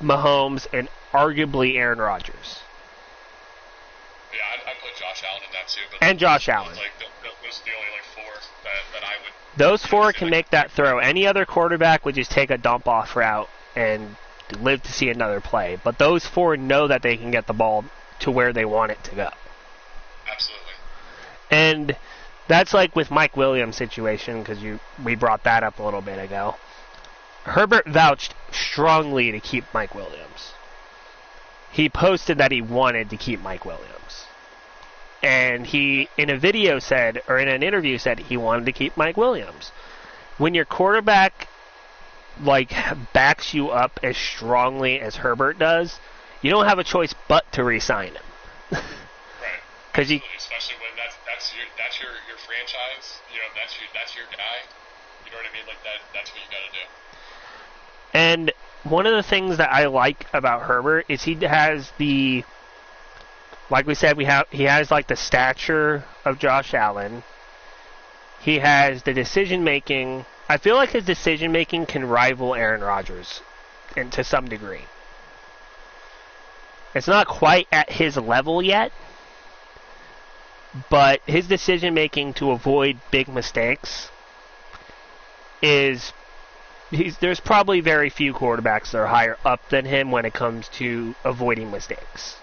[SPEAKER 1] Mahomes, and arguably Aaron Rodgers.
[SPEAKER 2] Yeah, I'd put Josh Allen in that too. But
[SPEAKER 1] and Josh Allen.
[SPEAKER 2] Those are the only four that I would.
[SPEAKER 1] Those four can make that throw. Any other quarterback would just take a dump off route and live to see another play. But those four know that they can get the ball to where they want it to go.
[SPEAKER 2] Absolutely.
[SPEAKER 1] And that's like with Mike Williams' situation, because we brought that up a little bit ago. Herbert vouched strongly to keep Mike Williams. He posted that he wanted to keep Mike Williams. And he, in a video said, or in an interview said, he wanted to keep Mike Williams. When your quarterback, like, backs you up as strongly as Herbert does, you don't have a choice but to re-sign him.
[SPEAKER 2] Right.
[SPEAKER 1] Because
[SPEAKER 2] especially when that's your franchise, you know, that's your guy. You know what I mean? Like that's what you got to do.
[SPEAKER 1] And one of the things that I like about Herbert is he has the, like we said, he has like the stature of Josh Allen. He has the decision making. I feel like his decision making can rival Aaron Rodgers, and to some degree. It's not quite at his level yet, but his decision making to avoid big mistakes is. There's probably very few quarterbacks that are higher up than him when it comes to avoiding mistakes.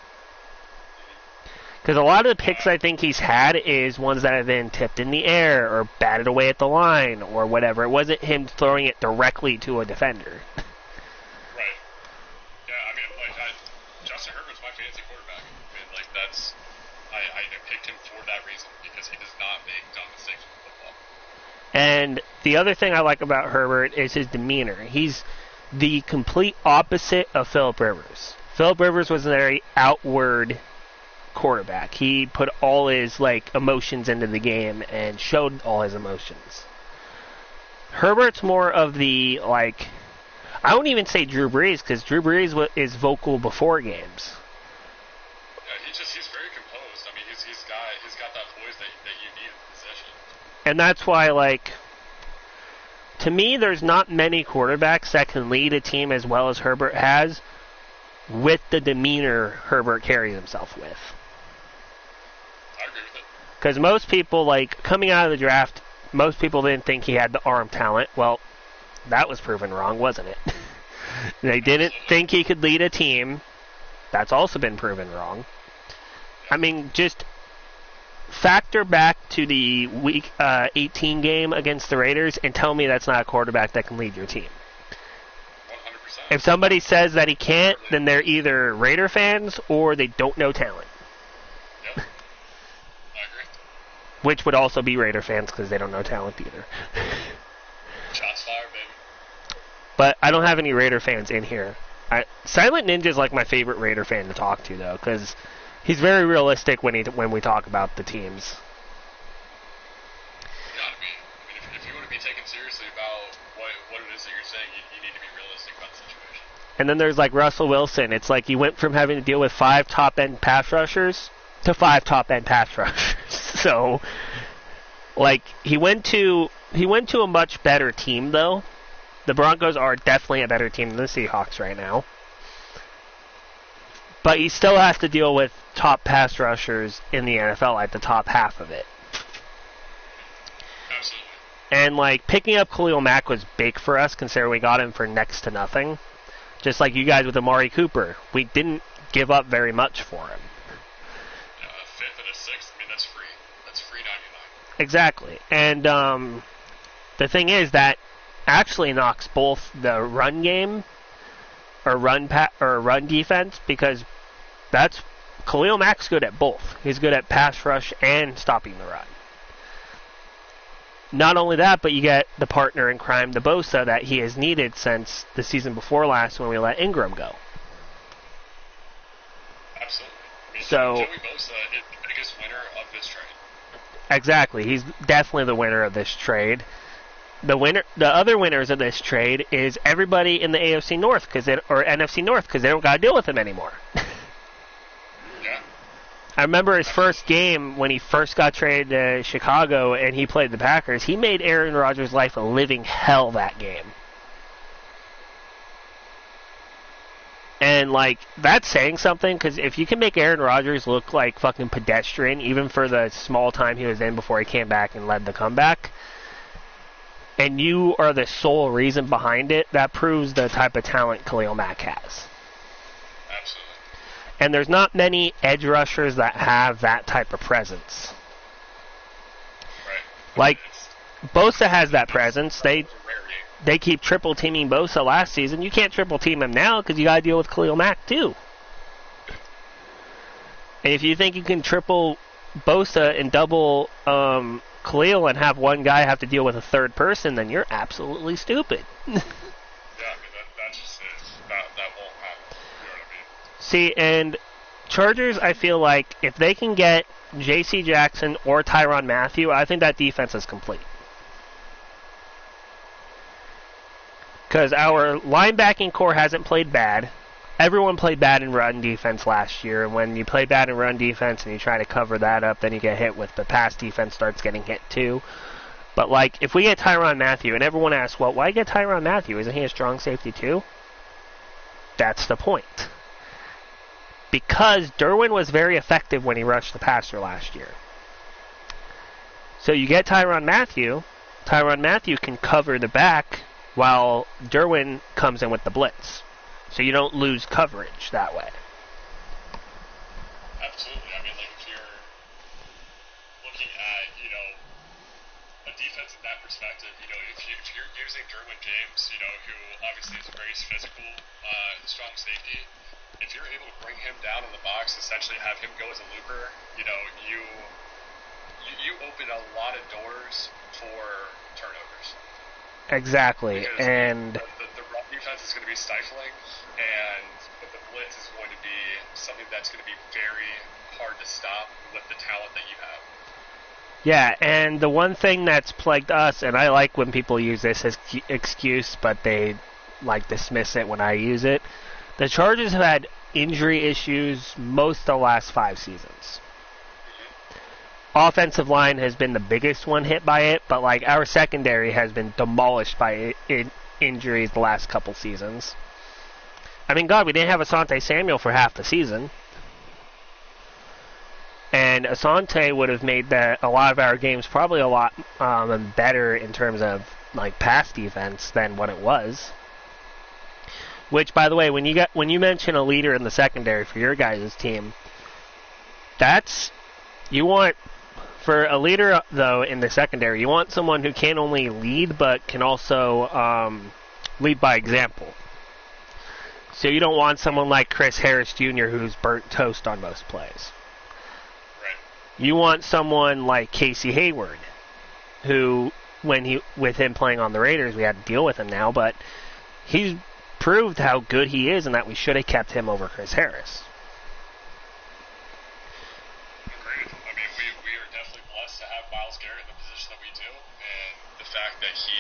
[SPEAKER 1] Because a lot of the picks I think he's had is ones that have been tipped in the air or batted away at the line or whatever. It wasn't him throwing it directly to a defender.
[SPEAKER 2] Right. reason, because he does not make dumb mistakes with football.
[SPEAKER 1] And the other thing I like about Herbert is his demeanor. He's the complete opposite of Phillip Rivers. Phillip Rivers was a very outward quarterback. He put all his emotions into the game and showed all his emotions. Herbert's more of the I won't even say Drew Brees, because Drew Brees is vocal before games.
[SPEAKER 2] Yeah, he's very composed. I mean, he's got that voice that you need in the position.
[SPEAKER 1] And that's why to me, there's not many quarterbacks that can lead a team as well as Herbert has, with the demeanor Herbert carries himself with.
[SPEAKER 2] I agree with it.
[SPEAKER 1] Because most people, coming out of the draft, most people didn't think he had the arm talent. Well, that was proven wrong, wasn't it? They didn't think he could lead a team. That's also been proven wrong. I mean, just factor back to the Week 18 game against the Raiders and tell me that's not a quarterback that can lead your team.
[SPEAKER 2] 100%.
[SPEAKER 1] If somebody says that he can't, then they're either Raider fans or they don't know talent.
[SPEAKER 2] Yep. I agree.
[SPEAKER 1] Which would also be Raider fans because they don't know talent either.
[SPEAKER 2] Shots fired, baby.
[SPEAKER 1] But I don't have any Raider fans in here. Silent Ninja's my favorite Raider fan to talk to, though, because he's very realistic when we talk about the teams.
[SPEAKER 2] Gotta be. I mean, if you want to be taken seriously about what it is that you're saying, you need to be realistic about the situation.
[SPEAKER 1] And then there's Russell Wilson. It's he went from having to deal with 5 top-end pass rushers to 5 top-end pass rushers. So, he went to a much better team, though. The Broncos are definitely a better team than the Seahawks right now. But he still has to deal with top pass rushers in the NFL at the top half of it.
[SPEAKER 2] Absolutely.
[SPEAKER 1] And, picking up Khalil Mack was big for us, considering we got him for next to nothing. Just like you guys with Amari Cooper. We didn't give up very much for him.
[SPEAKER 2] Yeah, a fifth and a sixth, I mean, that's free. That's free 99.
[SPEAKER 1] Exactly. And the thing is that actually knocks both the run game or run defense, because that's Khalil Mack's good at both. He's good at pass rush and stopping the run. Not only that, but you get the partner in crime, the Bosa, that he has needed since the season before last when we let Ingram go.
[SPEAKER 2] Absolutely. I mean,
[SPEAKER 1] So,
[SPEAKER 2] Joey Bosa is the biggest winner of this trade.
[SPEAKER 1] Exactly. He's definitely the winner of this trade. The other winners of this trade is everybody in the AFC North or NFC North, because they don't got to deal with him anymore.
[SPEAKER 2] Yeah.
[SPEAKER 1] I remember his first game when he first got traded to Chicago and he played the Packers. He made Aaron Rodgers' life a living hell that game. And, that's saying something, because if you can make Aaron Rodgers look like fucking pedestrian, even for the small time he was in before he came back and led the comeback, and you are the sole reason behind it, that proves the type of talent Khalil Mack has.
[SPEAKER 2] Absolutely.
[SPEAKER 1] And there's not many edge rushers that have that type of presence.
[SPEAKER 2] Right.
[SPEAKER 1] Bosa has that presence.
[SPEAKER 2] Rarity.
[SPEAKER 1] They keep triple teaming Bosa last season. You can't triple team him now because you got to deal with Khalil Mack too. And if you think you can triple Bosa and double Khalil and have one guy have to deal with a third person, then you're absolutely stupid.
[SPEAKER 2] Yeah, I mean, that just is. That won't happen. You know what I mean?
[SPEAKER 1] See, and Chargers, I feel like if they can get J.C. Jackson or Tyrann Mathieu, I think that defense is complete. Because our linebacking core hasn't played bad. Everyone played bad in run defense last year, and when you play bad in run defense and you try to cover that up, then you get hit with the pass defense starts getting hit too. But, if we get Tyrann Mathieu, and everyone asks, well, why get Tyrann Mathieu? Isn't he a strong safety too? That's the point. Because Derwin was very effective when he rushed the passer last year. So you get Tyrann Mathieu. Tyrann Mathieu can cover the back while Derwin comes in with the blitz. So you don't lose coverage that way.
[SPEAKER 2] Absolutely. I mean, if you're looking at, a defense in that perspective, if you're using Derwin James, who obviously is a very physical, strong safety, if you're able to bring him down in the box, essentially have him go as a looper, open a lot of doors for turnovers.
[SPEAKER 1] Exactly,
[SPEAKER 2] Because
[SPEAKER 1] and
[SPEAKER 2] the run defense is going to be stifling, and the blitz is going to be something that's going to be very hard to stop with the talent that you have.
[SPEAKER 1] yeah, and the one thing that's plagued us, and I like when people use this as excuse, but they like dismiss it when I use it. The Chargers have had injury issues most of the last 5 seasons. Offensive line has been the biggest one hit by it, but like our secondary has been demolished by injuries the last couple seasons. I mean, God, we didn't have Asante Samuel for half the season. And Asante would have made a lot of our games probably a lot better in terms of like pass defense than what it was. Which, by the way, when you mention a leader in the secondary for your guys' team, you want, for a leader though in the secondary, you want someone who can only lead but can also lead by example. So you don't want someone like Chris Harris Jr. who's burnt toast on most plays. You want someone like Casey Hayward, who, with him playing on the Raiders, we had to deal with him now, but he's proved how good he is and that we should have kept him over Chris Harris.
[SPEAKER 2] Agreed. I mean, we are definitely blessed to have Myles Garrett in the position that we do, and the fact that he,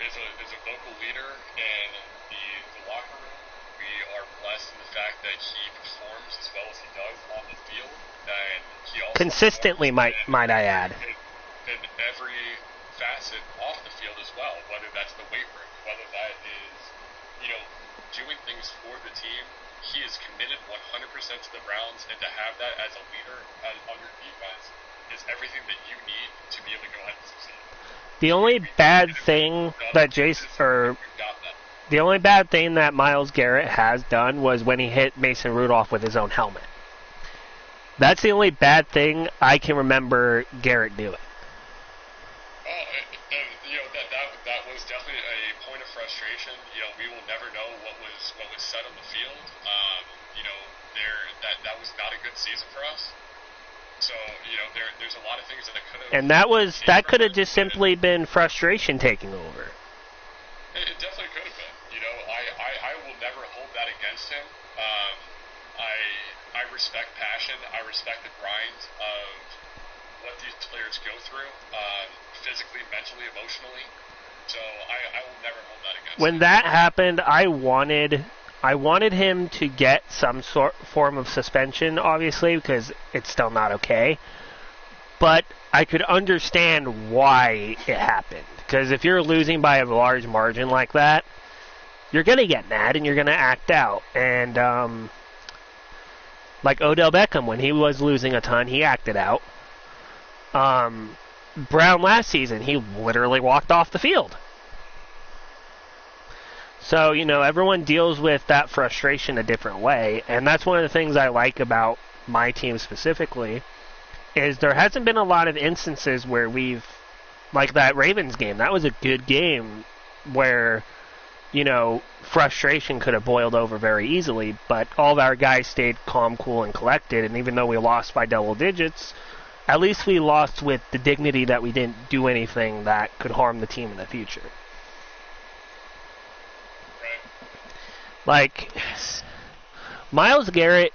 [SPEAKER 2] is a vocal leader in the locker room. We are blessed in the fact that he performs as well as he does on the field, and he also
[SPEAKER 1] consistently, might I add,
[SPEAKER 2] in every facet off the field as well. Whether that's the weight room, whether that is, doing things for the team, he is committed 100% to the Browns, and to have that as a leader on your defense is everything that you need to be able to go ahead and succeed.
[SPEAKER 1] The only bad thing that the only bad thing that Myles Garrett has done was when he hit Mason Rudolph with his own helmet. That's the only bad thing I can remember Garrett doing.
[SPEAKER 2] That was definitely a point of frustration. We will never know what was said on the field. That was not a good season for us. So, there's a lot of things that could have...
[SPEAKER 1] And that could have just simply been frustration taking over.
[SPEAKER 2] It definitely could have been. I will never hold that against him. I respect passion. I respect the grind of what these players go through, physically, mentally, emotionally. So I will never hold that against him.
[SPEAKER 1] When that happened, I wanted him to get some form of suspension, obviously, because it's still not okay. But I could understand why it happened. Because if you're losing by a large margin like that, you're going to get mad and you're going to act out. And like Odell Beckham, when he was losing a ton, he acted out. Brown last season, he literally walked off the field. So, everyone deals with that frustration a different way, and that's one of the things I like about my team specifically, is there hasn't been a lot of instances where like that Ravens game, that was a good game where, frustration could have boiled over very easily, but all of our guys stayed calm, cool, and collected, and even though we lost by double digits, at least we lost with the dignity that we didn't do anything that could harm the team in the future. Like, Myles Garrett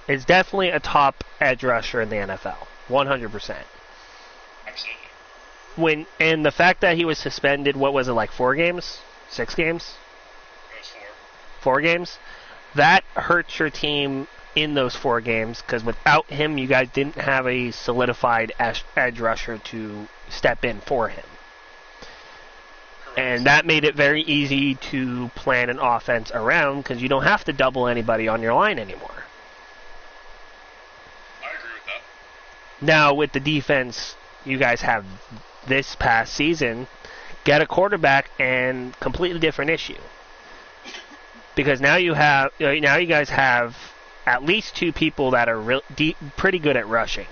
[SPEAKER 1] is definitely a top edge rusher in the NFL, 100%.
[SPEAKER 2] Absolutely.
[SPEAKER 1] And the fact that he was suspended, what was it, like 4 games? 6 games?
[SPEAKER 2] It was
[SPEAKER 1] 4 games? That hurts your team in those 4 games, because without him, you guys didn't have a solidified edge rusher to step in for him. And that made it very easy to plan an offense around because you don't have to double anybody on your line anymore.
[SPEAKER 2] I agree with that.
[SPEAKER 1] Now, with the defense you guys have this past season, get a quarterback and completely different issue. Because now you guys have at least 2 people that are pretty good at rushing.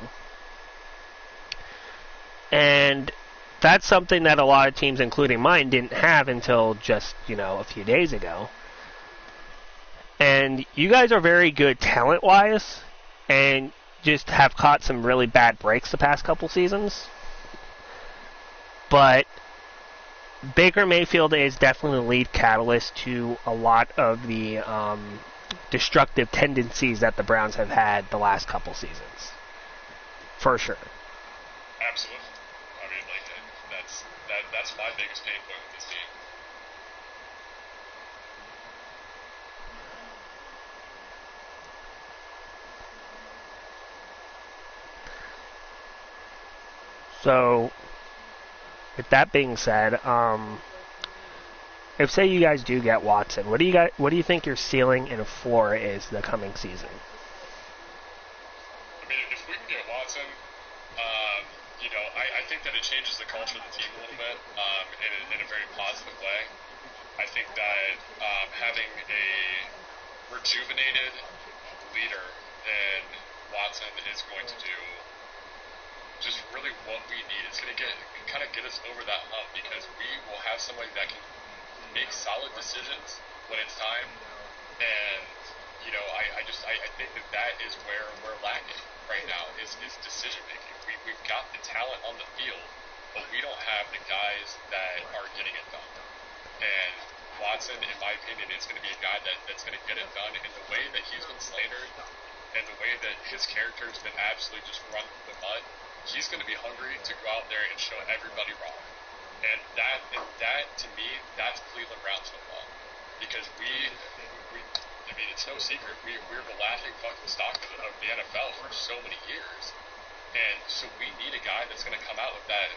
[SPEAKER 1] And that's something that a lot of teams, including mine, didn't have until just, a few days ago. And you guys are very good talent-wise, and just have caught some really bad breaks the past couple seasons. But Baker Mayfield is definitely the lead catalyst to a lot of the destructive tendencies that the Browns have had the last couple seasons. For sure.
[SPEAKER 2] Absolutely. I mean, like, that's my biggest pain point with this team.
[SPEAKER 1] So, with that being said, if say you guys do get Watson, what do you think your ceiling and floor is the coming season?
[SPEAKER 2] I mean, if we can get Watson, I think that it changes the culture of the team a little bit in a very positive way. I think that having a rejuvenated leader in Watson is going to do just really what we need. It's going to kind of get us over that hump because we will have somebody that can make solid decisions when it's time. And I think that is where we're lacking right now is decision making. We've got the talent on the field, but we don't have the guys that are getting it done. And Watson, in my opinion, is going to be a guy that's going to get it done in the way that he's been slandered and the way that his character has been absolutely just run through the mud. He's going to be hungry to go out there and show everybody wrong. And that to me, that's Cleveland Browns football. Because I mean, it's no secret. We're the laughing fucking stock of the NFL for so many years. And so we need a guy that's going to come out with that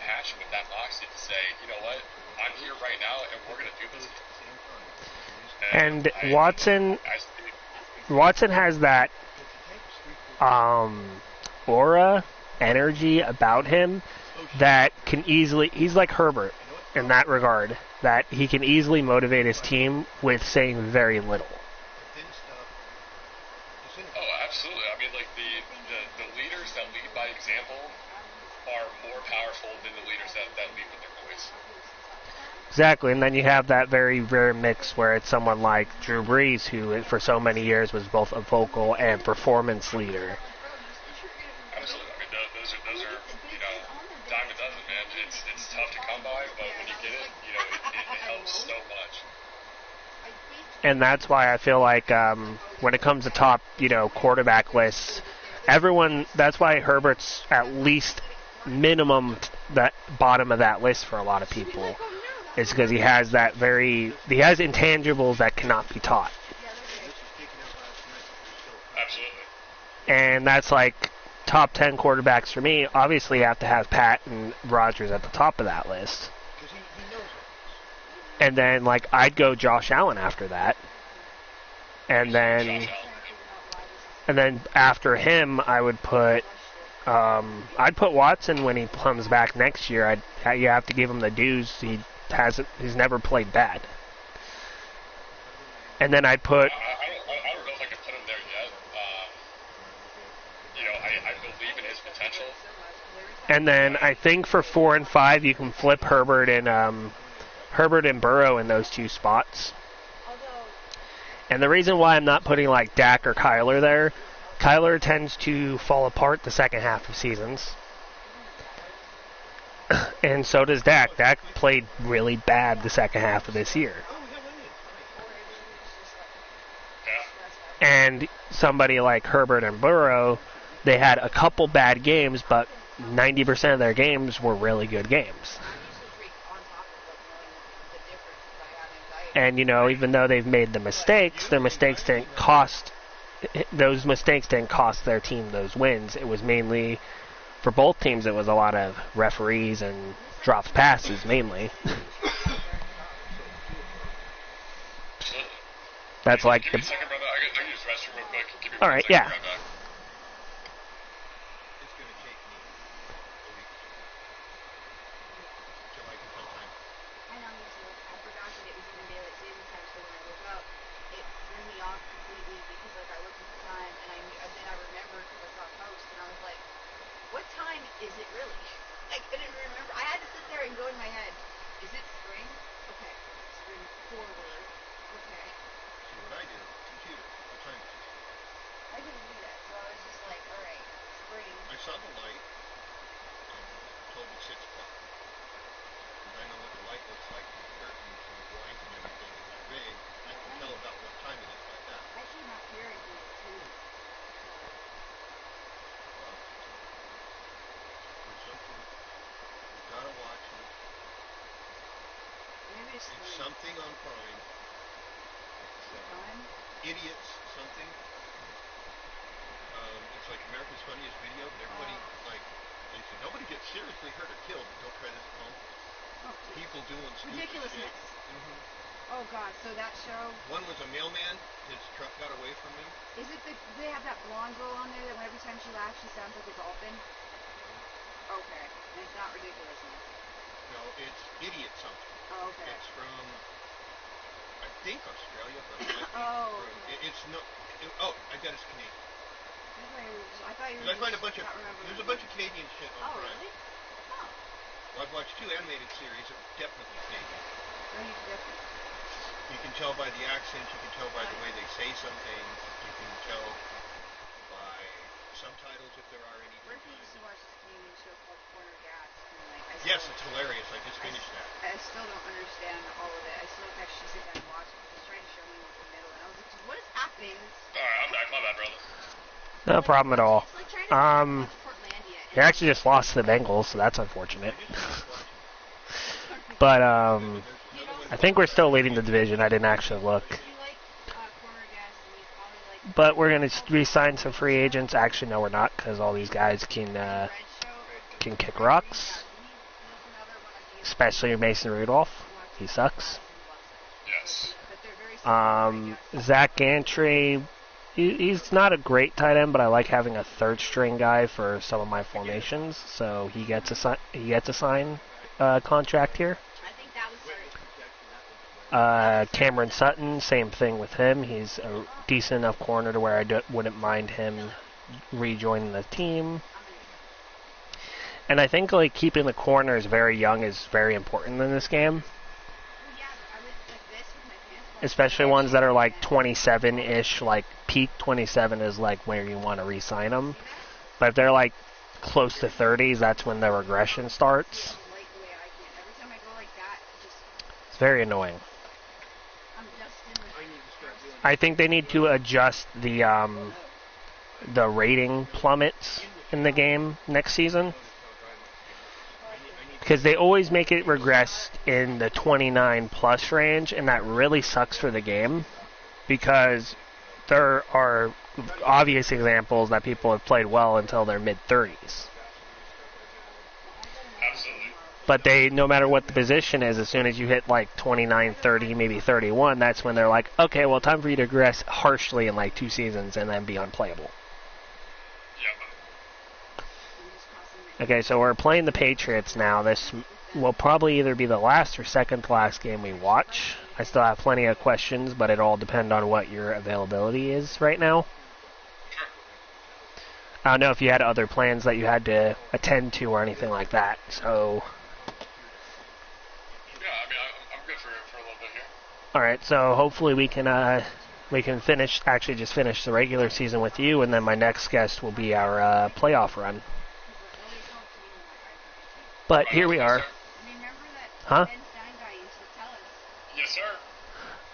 [SPEAKER 2] passion, with that moxie to say, you know what, I'm here right now, and we're going to do this.
[SPEAKER 1] And Watson has that aura, energy about him that can easily, he's like Herbert in that regard, that he can easily motivate his team with saying very little.
[SPEAKER 2] Oh, absolutely. I mean, like, the leaders that lead by example are more powerful than the leaders that lead with their voice.
[SPEAKER 1] Exactly, and then you have that very rare mix where it's someone like Drew Brees, who for so many years was both a vocal and performance leader.
[SPEAKER 2] Absolutely. I mean, those are dime a dozen, man. It's tough to come by, but when you get it, it helps so much.
[SPEAKER 1] And that's why I feel like when it comes to top, quarterback lists, that's why Herbert's at least minimum that bottom of that list for a lot of people. It's because he has intangibles that cannot be taught.
[SPEAKER 2] Absolutely.
[SPEAKER 1] And that's like top 10 quarterbacks for me. Obviously, you have to have Pat and Rodgers at the top of that list. And then, I'd go Josh Allen after that. And then after him, I would put I'd put Watson when he comes back next year. You have to give him the dues. He's never played bad. And then I'd put.
[SPEAKER 2] I don't know if I can put him there yet. I believe in his potential.
[SPEAKER 1] And then I think for 4 and 5, you can flip Herbert and Burrow in those two spots. And the reason why I'm not putting Dak or Kyler there, Kyler tends to fall apart the second half of seasons. And so does Dak. Dak played really bad the second half of this year. And somebody like Herbert and Burrow, they had a couple bad games, but 90% of their games were really good games. And, even though they've made the mistakes, their mistakes didn't cost their team those wins. It was mainly, for both teams, it was a lot of referees and dropped passes, mainly. That's like
[SPEAKER 2] Give me a second, brother. I can use the restroom real quick. Give me
[SPEAKER 1] all
[SPEAKER 2] one
[SPEAKER 1] right,
[SPEAKER 2] second,
[SPEAKER 1] yeah.
[SPEAKER 2] I'll be right back.
[SPEAKER 3] saw the light. Told me 6 o'clock. I know what the light looks like with the curtains and the blinds and everything in my rig. I can tell about what time it is by that.
[SPEAKER 4] I should not hear it too.
[SPEAKER 3] Well, there's something you gotta watch it.
[SPEAKER 4] Maybe it's
[SPEAKER 3] something on Prime.
[SPEAKER 4] Prime?
[SPEAKER 3] Idiots, something. It's like America's Funniest Video, but everybody, they say, nobody gets seriously hurt or killed, but don't try this at home.
[SPEAKER 4] Oh,
[SPEAKER 3] People doing stupid
[SPEAKER 4] ridiculousness.
[SPEAKER 3] shit.
[SPEAKER 4] Oh, God, so that show...
[SPEAKER 3] One was a mailman, his truck got away from him.
[SPEAKER 4] Is it they have that blonde girl on there that every time she laughs, she sounds like a dolphin? Okay, and it's not ridiculousness.
[SPEAKER 3] No, it's Idiot something.
[SPEAKER 4] Oh, okay.
[SPEAKER 3] It's from, I think, Australia, but it's no... I bet it's Canadian.
[SPEAKER 4] I thought you were
[SPEAKER 3] there's a bunch of Canadian shit on Prime.
[SPEAKER 4] Really? Oh.
[SPEAKER 3] Well, I've watched 2 animated series that are definitely Canadian.
[SPEAKER 4] Definitely.
[SPEAKER 3] You can tell by the accents, you can tell by the way they say some things, you can tell by subtitles if there are any.
[SPEAKER 4] Ricky used to watch this Canadian show called Corner Gas. And
[SPEAKER 3] yes, it's hilarious. I just finished that.
[SPEAKER 4] I still don't understand all of it. I still actually sit down and watch it. He's trying to show me what's in the middle, and I was like, what is happening?
[SPEAKER 2] Alright, I'm back. My bad, brother.
[SPEAKER 1] No problem at all. They actually just lost to the Bengals, so that's unfortunate. But I think we're still leading the division. I didn't actually look. But we're going to re-sign some free agents. Actually, no, we're not, because all these guys can kick rocks. Especially Mason Rudolph. He sucks.
[SPEAKER 2] Yes.
[SPEAKER 1] Zach Gantry, he's not a great tight end, but I like having a third string guy for some of my formations. So he gets a sign contract here. Cameron Sutton, same thing with him. He's a decent enough corner to where I wouldn't mind him rejoining the team. And I think keeping the corners very young is very important in this game. Especially ones that are 27-ish, peak 27 is where you want to re-sign them. But if they're close to 30s, that's when the regression starts. It's very annoying. I think they need to adjust the rating plummets in the game next season. Because they always make it regress in the 29-plus range, and that really sucks for the game. Because there are obvious examples that people have played well until their mid-30s.
[SPEAKER 2] Absolutely.
[SPEAKER 1] But no matter what the position is, as soon as you hit 29, 30, maybe 31, that's when they're okay, well, time for you to regress harshly in 2 seasons and then be unplayable. Okay, so we're playing the Patriots now. This will probably either be the last or second to last game we watch. I still have plenty of questions, but it all depends on what your availability is right now. I don't know if you had other plans that you had to attend to or anything like that. So.
[SPEAKER 2] Yeah, I'm good for a little bit here.
[SPEAKER 1] All right, so hopefully we can finish the regular season with you, and then my next guest will be our playoff run. But here we are. Huh?
[SPEAKER 2] Yes, sir.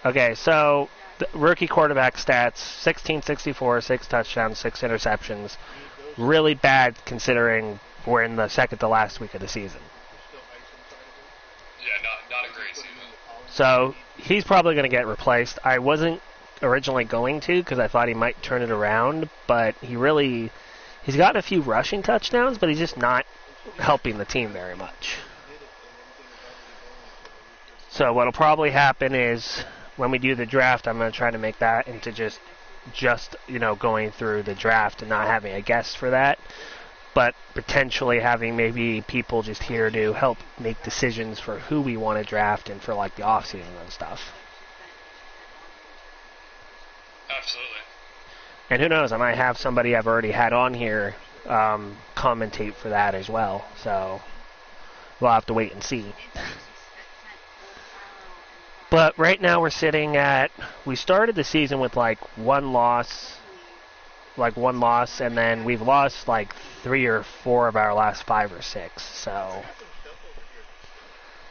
[SPEAKER 1] Okay, so the rookie quarterback stats, 1664, 6 touchdowns, 6 interceptions. Really bad considering we're in the second to last week of the season.
[SPEAKER 2] Yeah, not a great season.
[SPEAKER 1] So he's probably going to get replaced. I wasn't originally going to because I thought he might turn it around, but he's gotten a few rushing touchdowns, but he's just not helping the team very much. So what'll probably happen is when we do the draft, I'm going to try to make that into just going through the draft and not having a guest for that, but potentially having maybe people just here to help make decisions for who we want to draft and for the off season and stuff.
[SPEAKER 2] Absolutely.
[SPEAKER 1] And who knows, I might have somebody I've already had on here commentate for that as well. So we'll have to wait and see. But right now we started the season with 1 loss like one loss, and then we've lost like 3 or 4 of our last 5 or 6. So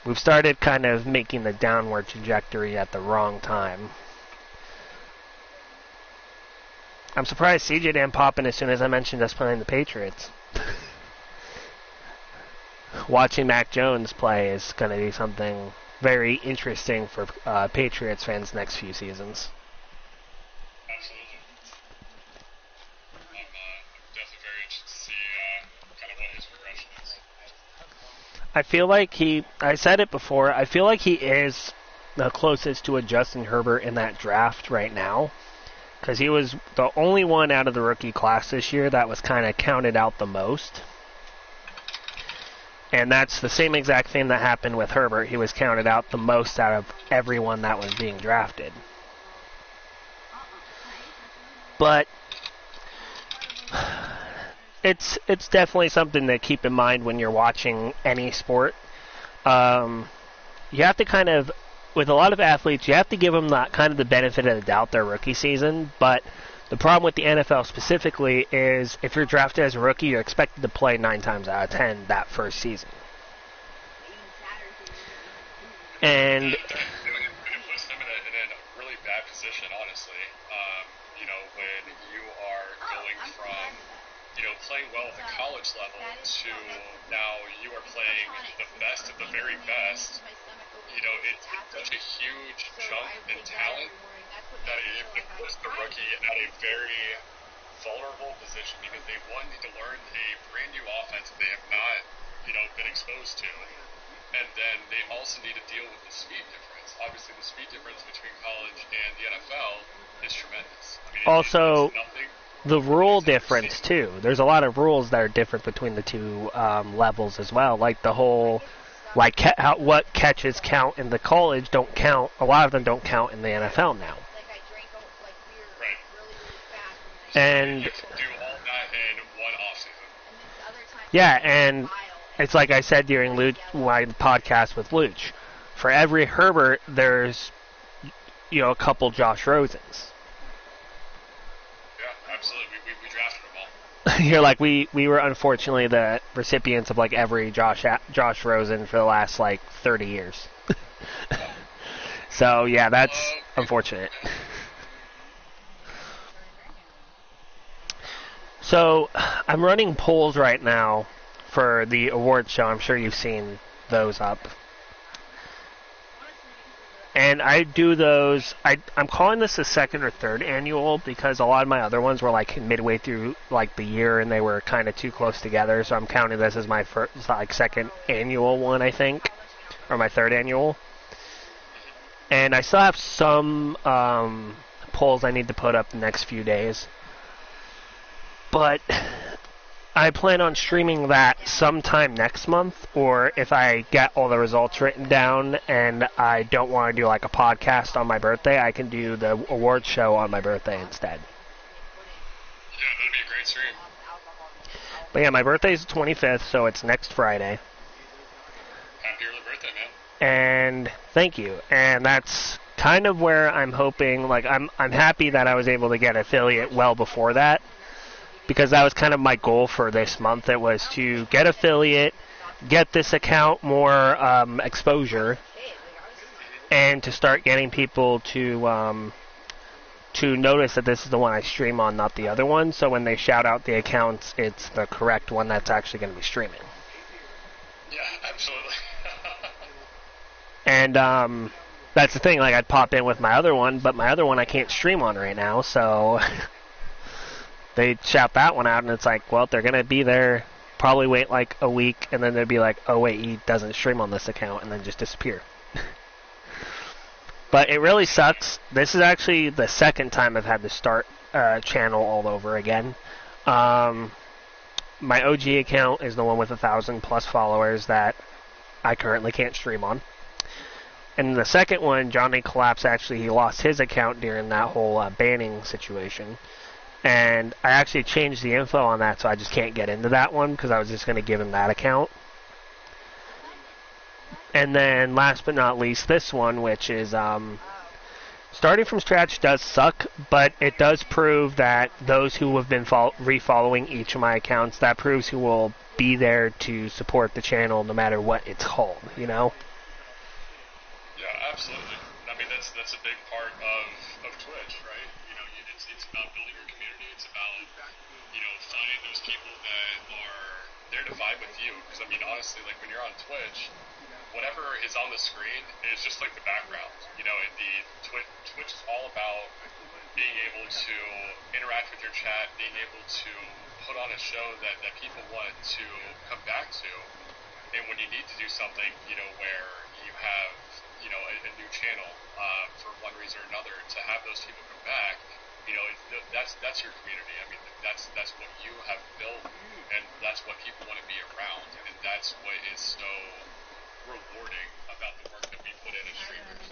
[SPEAKER 1] we've started kind of making the downward trajectory at the wrong time. I'm surprised CJ didn't pop in as soon as I mentioned us playing the Patriots. Watching Mac Jones play is going to be something very interesting for Patriots fans next few seasons.
[SPEAKER 2] Absolutely. I'm definitely very interested to see kind of what his progression is.
[SPEAKER 1] I feel like I said it before, I feel like he is the closest to a Justin Herbert in that draft right now. Because he was the only one out of the rookie class this year that was kind of counted out the most. And that's the same exact thing that happened with Herbert. He was counted out the most out of everyone that was being drafted. But it's definitely something to keep in mind when you're watching any sport. You have to kind of, with a lot of athletes, you have to give them that kind of the benefit of the doubt their rookie season. But the problem with the NFL specifically is if you're drafted as a rookie, you're expected to play 9 times out of 10 that first season. And
[SPEAKER 2] It puts them in a really bad position, honestly. When you are going from, playing well at the college level to now you are playing the best of the very best. It's such a huge jump in talent that it puts the rookie at a very vulnerable position because they, one, need to learn a brand new offense that they have not, been exposed to. And then they also need to deal with the speed difference. Obviously, the speed difference between college and the NFL is tremendous. I mean,
[SPEAKER 1] also,
[SPEAKER 2] it's nothing.
[SPEAKER 1] The rule difference, too. There's a lot of rules that are different between the two levels as well. Like the whole, what catches count in the college don't count. A lot of them don't count in the NFL now.
[SPEAKER 2] Right.
[SPEAKER 1] And
[SPEAKER 2] You can do all that in one offseason.
[SPEAKER 1] yeah, and it's like I said during my podcast with Luch. For every Herbert, there's a couple Josh Rosens.
[SPEAKER 2] Yeah, absolutely. We drafted them all.
[SPEAKER 1] You're like, we were unfortunately the recipients of like every Josh Rosen for the last like 30 years. So yeah, that's unfortunate. So I'm running polls right now for the awards show. I'm sure you've seen those up. And I do those, I'm calling this the second or third annual because a lot of my other ones were like midway through like the year and they were kind of too close together. So I'm counting this as my first, like second annual one, I think, or my third annual. And I still have some polls I need to put up the next few days. But I plan on streaming that sometime next month, or if I get all the results written down and I don't want to do like a podcast on my birthday, I can do the awards show on my birthday instead.
[SPEAKER 2] Yeah, that'd be a great stream.
[SPEAKER 1] But yeah, my birthday is the 25th, so it's next Friday.
[SPEAKER 2] Happy early birthday, man.
[SPEAKER 1] And thank you. And that's kind of where I'm hoping, like I'm happy that I was able to get affiliate well before that. Because that was kind of my goal for this month. It was to get affiliate, get this account more exposure, and to start getting people to notice that this is the one I stream on, not the other one. So when they shout out the accounts, it's the correct one that's actually going to be streaming.
[SPEAKER 2] Yeah, absolutely.
[SPEAKER 1] And that's the thing. Like I'd pop in with my other one, but my other one I can't stream on right now, so. They shout that one out, and it's like, well, they're going to be there, probably wait like a week, and then they'd be like, oh, wait, he doesn't stream on this account, and then just disappear. But it really sucks. This is actually the second time I've had to start a channel all over again. My OG account is the one with 1,000+ followers that I currently can't stream on. And the second one, Johnny Collapse, actually, he lost his account during that whole banning situation. And I actually changed the info on that, so I just can't get into that one because I was just going to give him that account. And then last but not least, this one, which is Starting from scratch does suck, but it does prove that those who have been refollowing each of my accounts, that proves who will be there to support the channel no matter what it's called, you know?
[SPEAKER 2] Yeah, absolutely. I mean, that's a big part of Twitch, right? You know, it's about building your community. It's about, you know, finding those people that are there to vibe with you. Because, I mean, honestly, like, when you're on Twitch, whatever is on the screen is just like the background. You know, Twitch is all about being able to interact with your chat, being able to put on a show that people want to come back to. And when you need to do something, you know, where you have, you know, a new channel for one reason or another, to have those people come back, you know, that's your community. I mean, that's what you have built, and that's what people want to be around, and that's what is so rewarding about the work that we put in as streamers.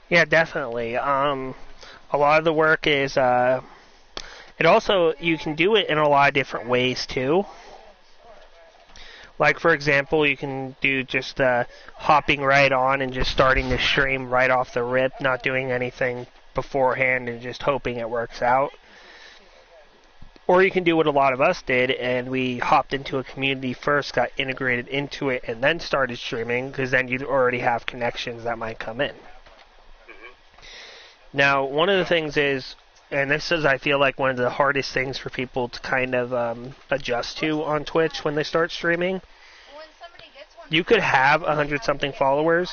[SPEAKER 1] Yeah, definitely. A lot of the work is, it also, you can do it in a lot of different ways too. Like, for example, you can do just hopping right on and just starting the stream right off the rip, not doing anything beforehand and just hoping it works out. Or you can do what a lot of us did, and we hopped into a community first, got integrated into it, and then started streaming, because then you'd already have connections that might come in. Now, one of the things is, and this is, I feel like, one of the hardest things for people to kind of adjust to on Twitch when they start streaming. You could have 100-something followers.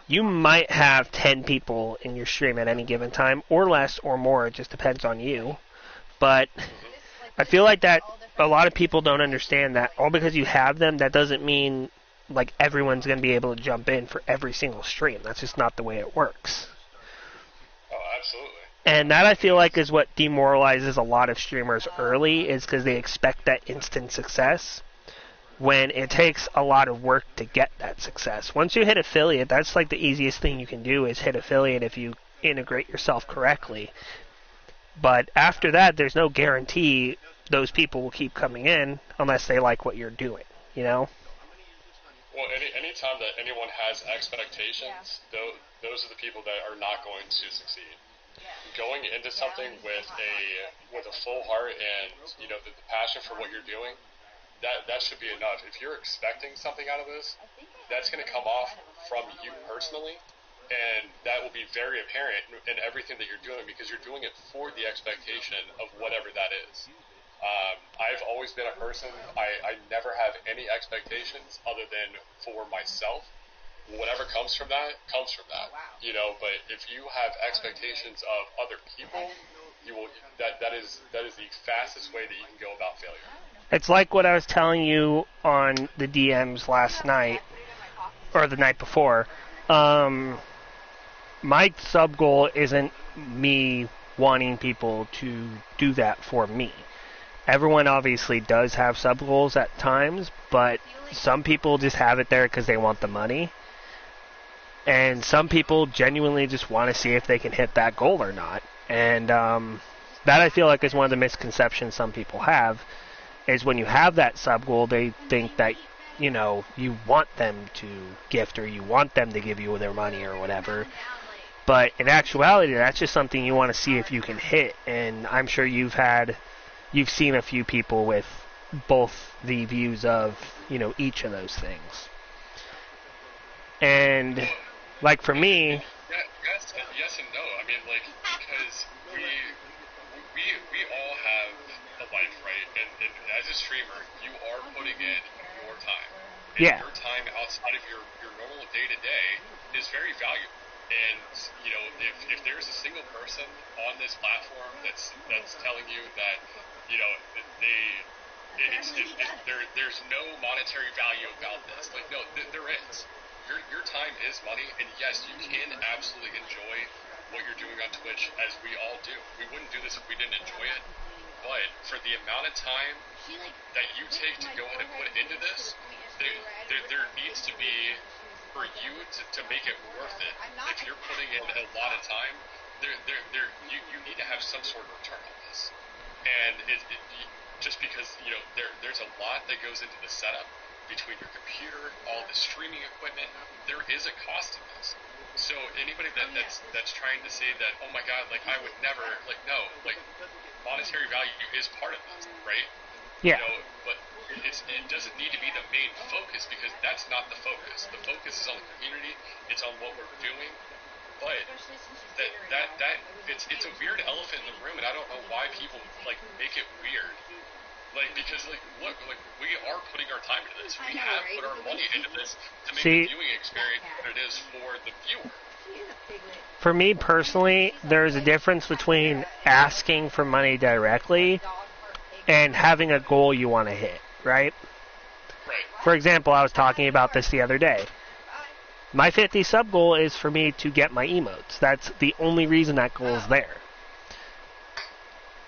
[SPEAKER 1] You might have 10 people in your stream at any given time, or less or more. It just depends on you. But I feel like that a lot of people don't understand that all because you have them, that doesn't mean like everyone's going to be able to jump in for every single stream. That's just not the way it works.
[SPEAKER 2] Oh, absolutely.
[SPEAKER 1] And that, I feel like, is what demoralizes a lot of streamers early, is because they expect that instant success when it takes a lot of work to get that success. Once you hit affiliate, that's like the easiest thing you can do, is hit affiliate if you integrate yourself correctly. But after that, there's no guarantee those people will keep coming in unless they like what you're doing, you know?
[SPEAKER 2] Well, any time that anyone has expectations, those are the people that are not going to succeed. Going into something with a full heart and, you know, the passion for what you're doing, that should be enough. If you're expecting something out of this, that's going to come off from you personally, and that will be very apparent in everything that you're doing, because you're doing it for the expectation of whatever that is. I've always been a person, I never have any expectations other than for myself. Whatever comes from that, you know, but if you have expectations of other people, you will, that is the fastest way that you can go about failure.
[SPEAKER 1] It's like what I was telling you on the DMs last night, or the night before. My sub goal isn't me wanting people to do that for me. Everyone obviously does have sub goals at times, but some people just have it there because they want the money. And some people genuinely just want to see if they can hit that goal or not. And that, I feel like, is one of the misconceptions some people have, is when you have that sub goal, they think that, you know, you want them to gift, or you want them to give you their money or whatever. But in actuality, that's just something you want to see if you can hit. And I'm sure you've seen a few people with both the views of, you know, each of those things. And like for me,
[SPEAKER 2] yes and no. I mean, like, because we all have a life, right? And as a streamer, you are putting in your time. And
[SPEAKER 1] yeah.
[SPEAKER 2] Your time outside of your normal day-to-day is very valuable. And, you know, if there's a single person on this platform that's telling you that, you know, there's no monetary value about this, like, no, there is. Your time is money, and yes, you can absolutely enjoy what you're doing on Twitch, as we all do. We wouldn't do this if we didn't enjoy it, but for the amount of time that you take to go ahead and put into this, there needs to be, for you to make it worth it, if you're putting in a lot of time, you need to have some sort of return on this. And just because, you know, there's a lot that goes into the setup, between your computer, all the streaming equipment. There is a cost to this. So anybody that's trying to say that, oh my God, like I would never, like no, like monetary value is part of this, right?
[SPEAKER 1] Yeah.
[SPEAKER 2] You know, but it doesn't need to be the main focus because that's not the focus. The focus is on the community. It's on what we're doing. But it's a weird elephant in the room, and I don't know why people like make it weird. Like because like look, like we are putting our time into this. We have put our money into this to make the viewing experience what it is for the viewer.
[SPEAKER 1] For me personally, there's a difference between asking for money directly and having a goal you want to hit, right?
[SPEAKER 2] Right.
[SPEAKER 1] For example, I was talking about this the other day. My 50 sub goal is for me to get my emotes. That's the only reason that goal is there.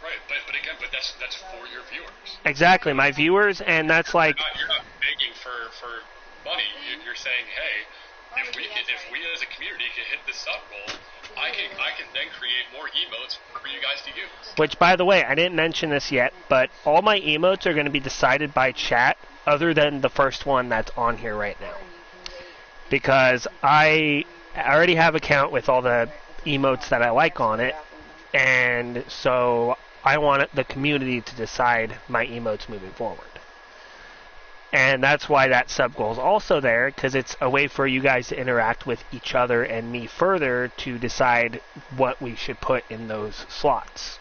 [SPEAKER 2] Right, but again, that's for your viewers.
[SPEAKER 1] Exactly, my viewers, and that's like...
[SPEAKER 2] You're not begging for money. You're saying, hey, if we as a community can hit this sub goal, I can then create more emotes for you guys to use.
[SPEAKER 1] Which, by the way, I didn't mention this yet, but all my emotes are going to be decided by chat, other than the first one that's on here right now. Because I already have an account with all the emotes that I like on it, and so I want the community to decide my emotes moving forward. And that's why that sub goal is also there, because it's a way for you guys to interact with each other and me further to decide what we should put in those slots.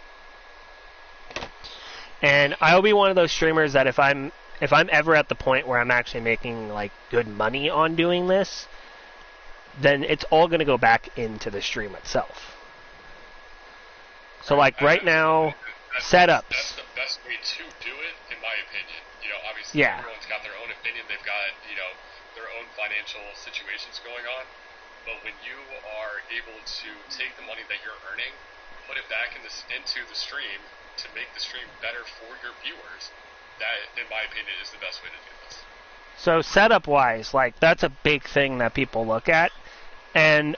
[SPEAKER 1] And I'll be one of those streamers that if I'm ever at the point where I'm actually making like good money on doing this, then it's all going to go back into the stream itself. So like right now, setups.
[SPEAKER 2] That's the best way to do it, in my opinion. You know, obviously everyone's got their own opinion. They've got, you know, their own financial situations going on. But when you are able to take the money that you're earning, put it back into the stream to make the stream better for your viewers, that, in my opinion, is the best way to do this.
[SPEAKER 1] So setup-wise, like, that's a big thing that people look at. And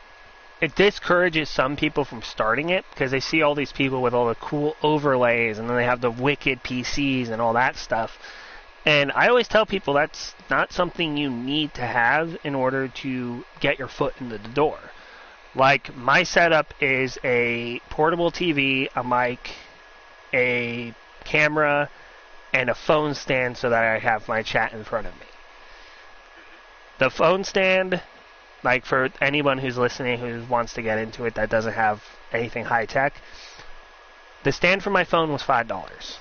[SPEAKER 1] it discourages some people from starting it because they see all these people with all the cool overlays and then they have the wicked PCs and all that stuff. And I always tell people that's not something you need to have in order to get your foot into the door. Like, my setup is a portable TV, a mic, a camera, and a phone stand so that I have my chat in front of me. The phone stand, like for anyone who's listening who wants to get into it that doesn't have anything high tech, the stand for my phone was $5.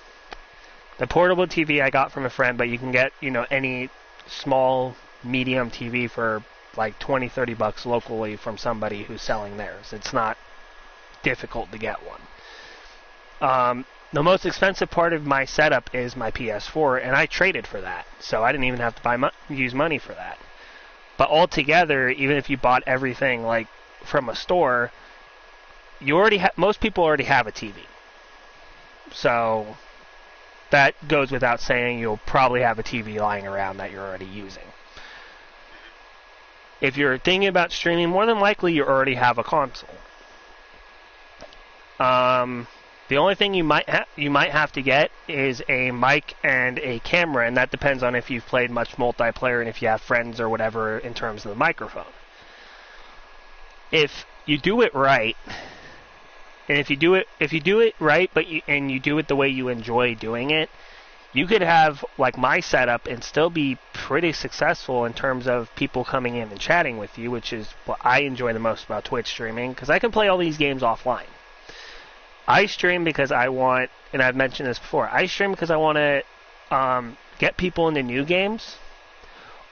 [SPEAKER 1] The portable TV I got from a friend, but you can get, you know, any small, medium TV for like $20-$30 locally from somebody who's selling theirs. It's not difficult to get one. The most expensive part of my setup is my PS4, and I traded for that, so I didn't even have to use money for that. But altogether, even if you bought everything like from a store, you already most people already have a TV. So that goes without saying. You'll probably have a TV lying around that you're already using. If you're thinking about streaming, more than likely you already have a console. The only thing you might have to get is a mic and a camera, and that depends on if you've played much multiplayer and if you have friends or whatever in terms of the microphone. If you do it right, and if you do it right, but you do it the way you enjoy doing it, you could have like my setup and still be pretty successful in terms of people coming in and chatting with you, which is what I enjoy the most about Twitch streaming, because I can play all these games offline. I stream because I want, and I've mentioned this before, I stream because I want to get people into new games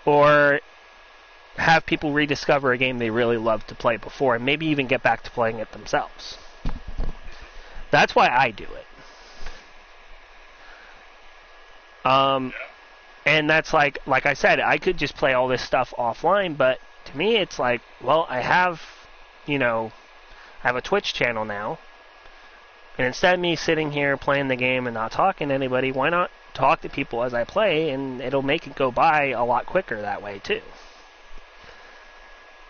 [SPEAKER 1] or have people rediscover a game they really loved to play before and maybe even get back to playing it themselves. That's why I do it. And that's like I said, I could just play all this stuff offline, but to me it's like, well, I have a Twitch channel now. And instead of me sitting here playing the game and not talking to anybody, why not talk to people as I play, and it'll make it go by a lot quicker that way, too.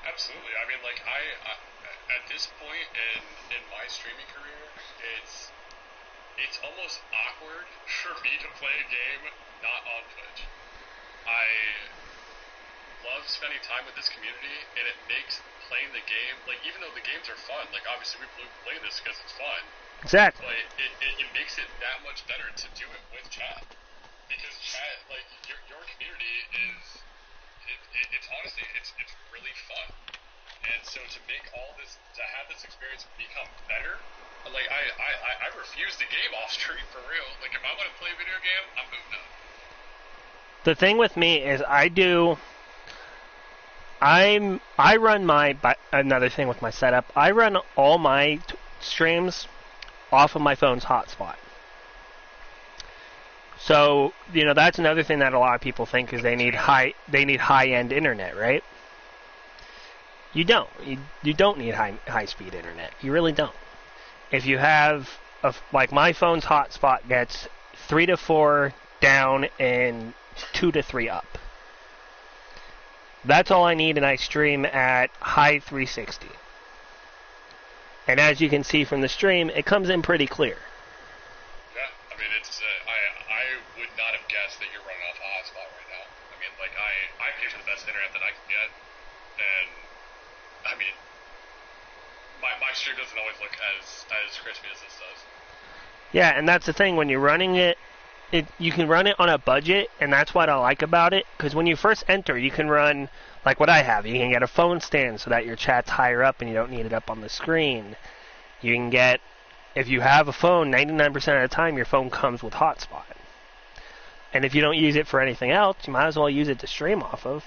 [SPEAKER 2] Absolutely. I mean, like, I at this point in my streaming career, it's almost awkward for me to play a game not on Twitch. spending time with this community, and it makes playing the game, like, even though the games are fun, like, obviously we play this because it's fun.
[SPEAKER 1] Exactly.
[SPEAKER 2] But it makes it that much better to do it with chat. Because chat, like, your community is, it's honestly, it's really fun. And so to make all this, to have this experience become better, like, I refuse the game off stream for real. Like, if I want to play a video game, I'm moving up.
[SPEAKER 1] The thing with me is another thing with my setup, I run all my streams off of my phone's hotspot. So, that's another thing that a lot of people think is they need high-end internet, right? You don't. You don't need high-speed internet. You really don't. If you have, like, my phone's hotspot gets 3 to 4 down and 2 to 3 up. That's all I need, and I stream at high 360. And as you can see from the stream, it comes in pretty clear.
[SPEAKER 2] Yeah, I mean, it's I would not have guessed that you're running off a hotspot right now. I mean, like, I pay for the best internet that I can get, and I mean, my stream doesn't always look as crispy as this does.
[SPEAKER 1] Yeah, and that's the thing, when you're running it, you can run it on a budget, and that's what I like about it, because when you first enter, you can run, like what I have, you can get a phone stand so that your chat's higher up and you don't need it up on the screen. You can get, if you have a phone, 99% of the time your phone comes with hotspot. And if you don't use it for anything else, you might as well use it to stream off of.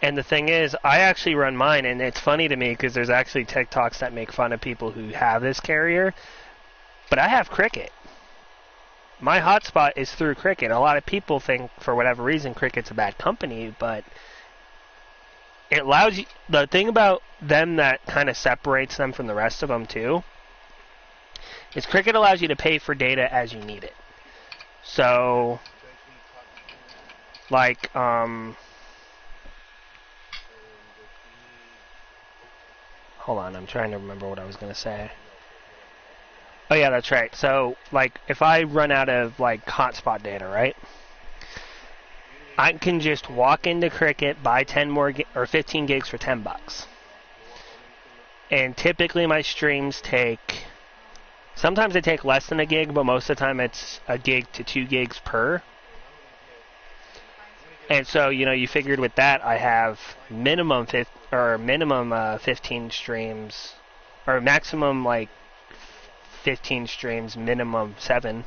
[SPEAKER 1] And the thing is, I actually run mine, and it's funny to me because there's actually TikToks that make fun of people who have this carrier, but I have Cricket. My hotspot is through Cricket. A lot of people think, for whatever reason, Cricket's a bad company, but it allows you... The thing about them that kind of separates them from the rest of them, too, is Cricket allows you to pay for data as you need it. So, like, hold on, I'm trying to remember what I was going to say. Oh yeah, that's right. So, like, if I run out of, like, hotspot data, right? I can just walk into Cricket, buy 10 more or 15 gigs for $10. And typically my streams take, sometimes they take less than a gig, but most of the time it's a gig to 2 gigs per. And so, you figured with that, I have minimum 15 streams, or maximum, like, 15 streams, minimum 7.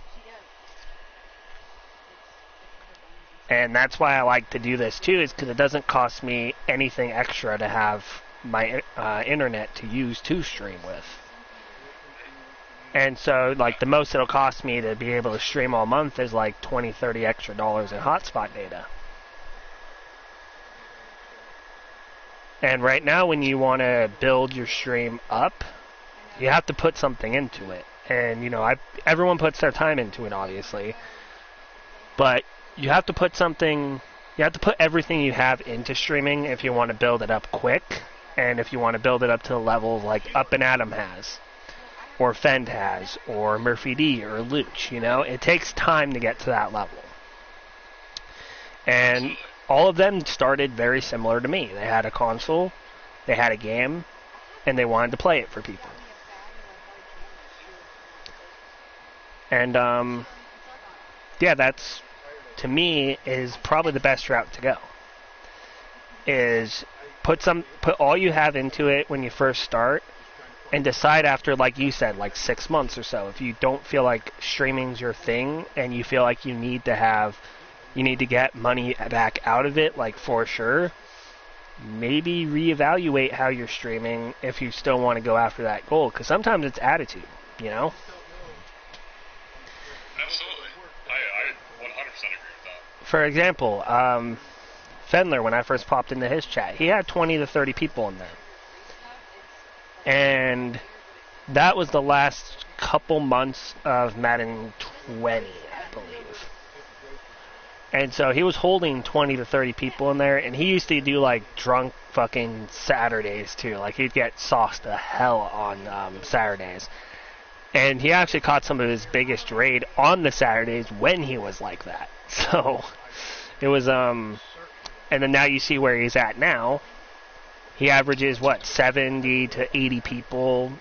[SPEAKER 1] And that's why I like to do this too, is because it doesn't cost me anything extra to have my internet to use to stream with. And so, like, the most it'll cost me to be able to stream all month is like $20, $30 extra dollars in hotspot data. And right now, when you want to build your stream up, you have to put something into it. And, everyone puts their time into it, obviously. But you have to put everything you have into streaming if you want to build it up quick. And if you want to build it up to the level like Up and Adam has, or Fend has, or Murphy D, or Luch, It takes time to get to that level. And all of them started very similar to me. They had a console, they had a game, and they wanted to play it for people. And, yeah, that's, to me, is probably the best route to go. Is put all you have into it when you first start, and decide after, like you said, like 6 months or so, if you don't feel like streaming's your thing, and you feel like you need to get money back out of it, like, for sure, maybe reevaluate how you're streaming if you still want to go after that goal, because sometimes it's attitude,
[SPEAKER 2] Absolutely. I 100% agree with that.
[SPEAKER 1] For example, Fendler, when I first popped into his chat, he had 20 to 30 people in there. And that was the last couple months of Madden 20, I believe. And so he was holding 20 to 30 people in there, and he used to do, like, drunk fucking Saturdays, too. Like, he'd get sauced to hell on Saturdays. And he actually caught some of his biggest raid on the Saturdays when he was like that. So, it was And then now you see where he's at now. He averages, 70 to 80 people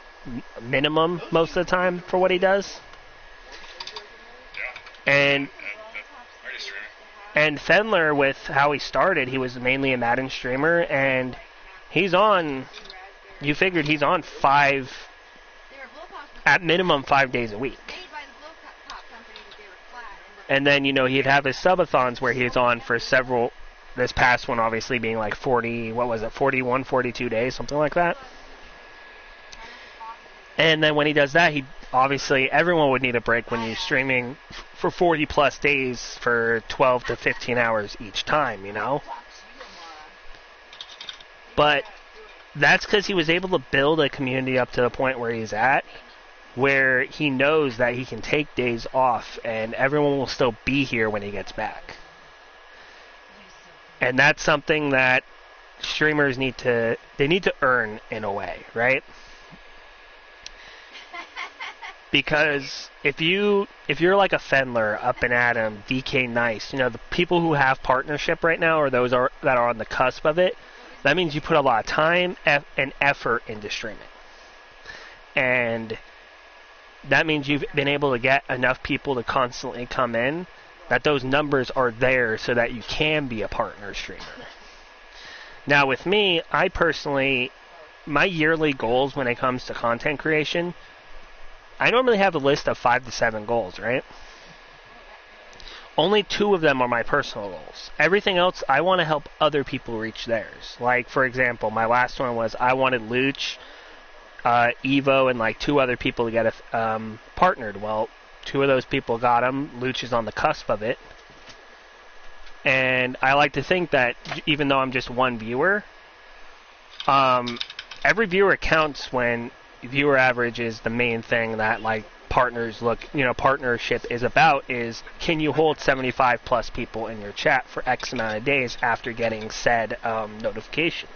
[SPEAKER 1] minimum most of the time for what he does. And Fendler, with how he started, he was mainly a Madden streamer, and he's on, you figured he's on at minimum 5 days a week. And then, he'd have his subathons where he's on for several, this past one obviously being like 41, 42 days, something like that. And then when he does that, obviously everyone would need a break when you're streaming for 40 plus days for 12 to 15 hours each time, But that's because he was able to build a community up to the point where he's at, where he knows that he can take days off and everyone will still be here when he gets back. And that's something that streamers need to earn in a way, right? Because if you're like a Fendler, Up and Adam, DK Nice, the people who have partnership right now, or those that are on the cusp of it, that means you put a lot of time and effort into streaming. And that means you've been able to get enough people to constantly come in, that those numbers are there so that you can be a partner streamer. Now with me, I personally, my yearly goals when it comes to content creation, I normally have a list of 5 to 7 goals, right? Only 2 of them are my personal goals. Everything else, I want to help other people reach theirs. Like, for example, my last one was I wanted Luch, Evo, and like 2 other people to get partnered. Well, 2 of those people got them. Luch is on the cusp of it. And I like to think that even though I'm just one viewer, every viewer counts when viewer average is the main thing that like partnership is about, is can you hold 75 plus people in your chat for X amount of days after getting said notification.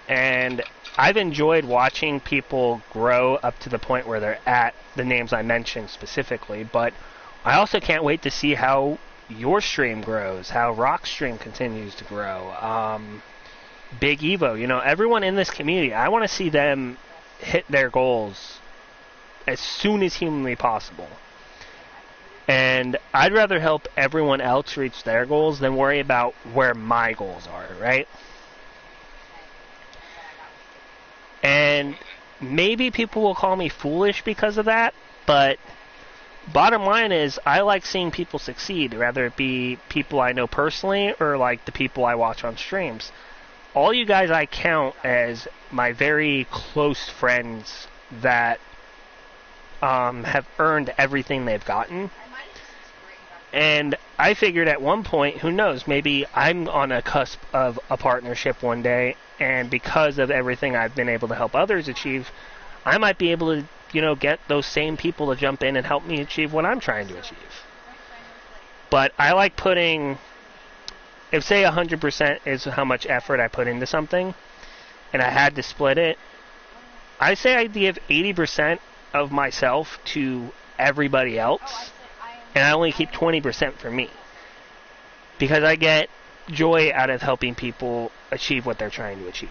[SPEAKER 1] And I've enjoyed watching people grow up to the point where they're at, the names I mentioned specifically, but I also can't wait to see how your stream grows, how Rock's stream continues to grow. Big Evo, everyone in this community, I want to see them hit their goals as soon as humanly possible. And I'd rather help everyone else reach their goals than worry about where my goals are, right? And maybe people will call me foolish because of that, but bottom line is I like seeing people succeed, whether it be people I know personally or like the people I watch on streams. All you guys I count as my very close friends that have earned everything they've gotten. And I figured at one point, who knows, maybe I'm on a cusp of a partnership one day, and because of everything I've been able to help others achieve, I might be able to, get those same people to jump in and help me achieve what I'm trying to achieve. But I like putting, if say 100% is how much effort I put into something, and I had to split it, I say I give 80% of myself to everybody else, and I only keep 20% for me. Because I get joy out of helping people achieve what they're trying to achieve.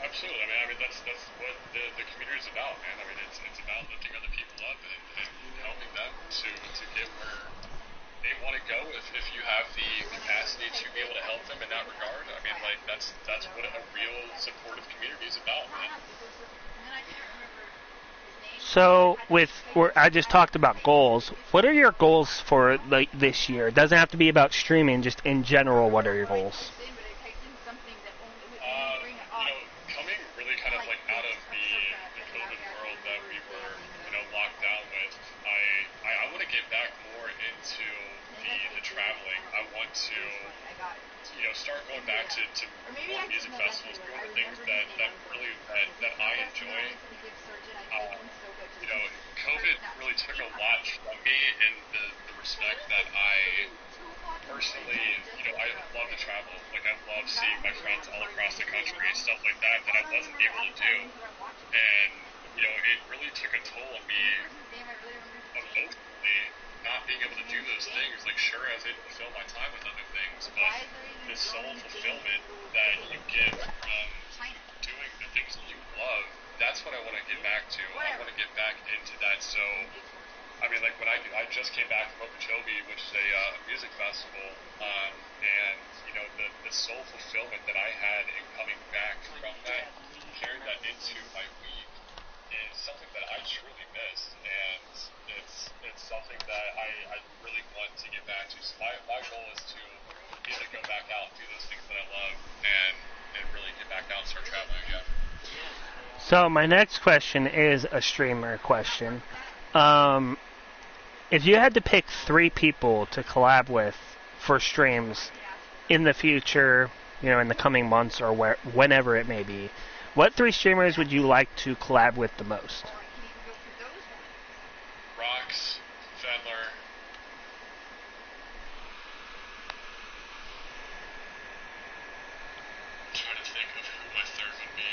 [SPEAKER 2] Absolutely. I mean that's what the community is about, man. I mean, it's about lifting other people up and helping them to get where they want to go. If you have the capacity to be able to help them in that regard, I mean, like that's what a real supportive community is about, man.
[SPEAKER 1] So, I just talked about goals. What are your goals for this year? It doesn't have to be about streaming, just in general, what are your goals?
[SPEAKER 2] Coming really kind of like out of the COVID world that we were, locked down with, I want to get back more into the traveling. I want to, start going back to more music festivals, doing the things that really that I enjoy. COVID really took a lot from me in the respect that I personally, I love to travel. Like, I love seeing my friends all across the country and stuff like that I wasn't able to do. And, it really took a toll on me emotionally not being able to do those those things, like, sure, I was able to fill my time with other things, but the soul fulfillment that you get from doing the things that you love, that's what I want to get back to. I want to get back into that. So, I mean, like, when I just came back from Okeechobee, which is a music festival, and, you know, the soul fulfillment that I had in coming back from that, carried that into my week, is something that I truly missed, and it's something that I really want to get back to. So my goal is to either go back out and do those things that I love and really get back out and start traveling again.
[SPEAKER 1] So my next question is a streamer question. If you had to pick 3 people to collab with for streams in the future, you know, in the coming months or whenever it may be, what 3 streamers would you like to collab with the most?
[SPEAKER 2] Rox, Fendler. I'm trying to think of who my third would be.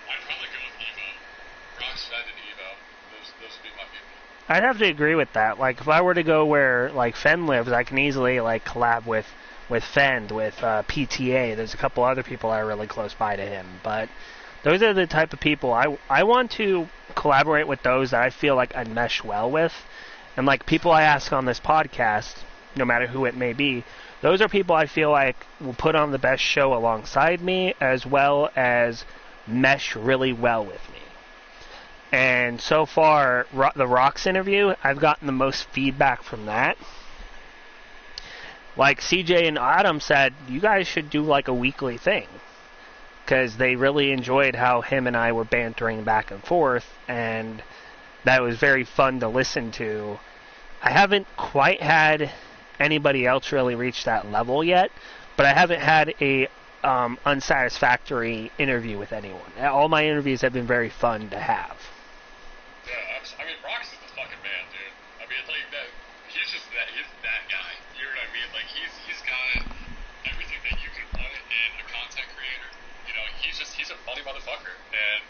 [SPEAKER 2] I'd probably go with Evo. Rox, Fend, and Evo. Those would be my people.
[SPEAKER 1] I'd have to agree with that. Like, if I were to go where, like, Fend lives, I can easily, like, collab with Fend, with PTA. There's a couple other people that are really close by to him. But those are the type of people I want to collaborate with, those that I feel like I mesh well with. And, like, people I ask on this podcast, no matter who it may be, those are people I feel like will put on the best show alongside me, as well as mesh really well with me. And so far, the Rox interview, I've gotten the most feedback from that. Like CJ and Adam said, you guys should do like a weekly thing, because they really enjoyed how him and I were bantering back and forth, and that was very fun to listen to. I haven't quite had anybody else really reach that level yet, but I haven't had a unsatisfactory interview with anyone. All my interviews have been very fun to have.
[SPEAKER 2] Yeah, I mean, Rox is the fucking man, dude. I mean, like, he's that guy. You know what I mean? Like, he's got everything that you could want in a content creator. You know, he's a funny motherfucker, and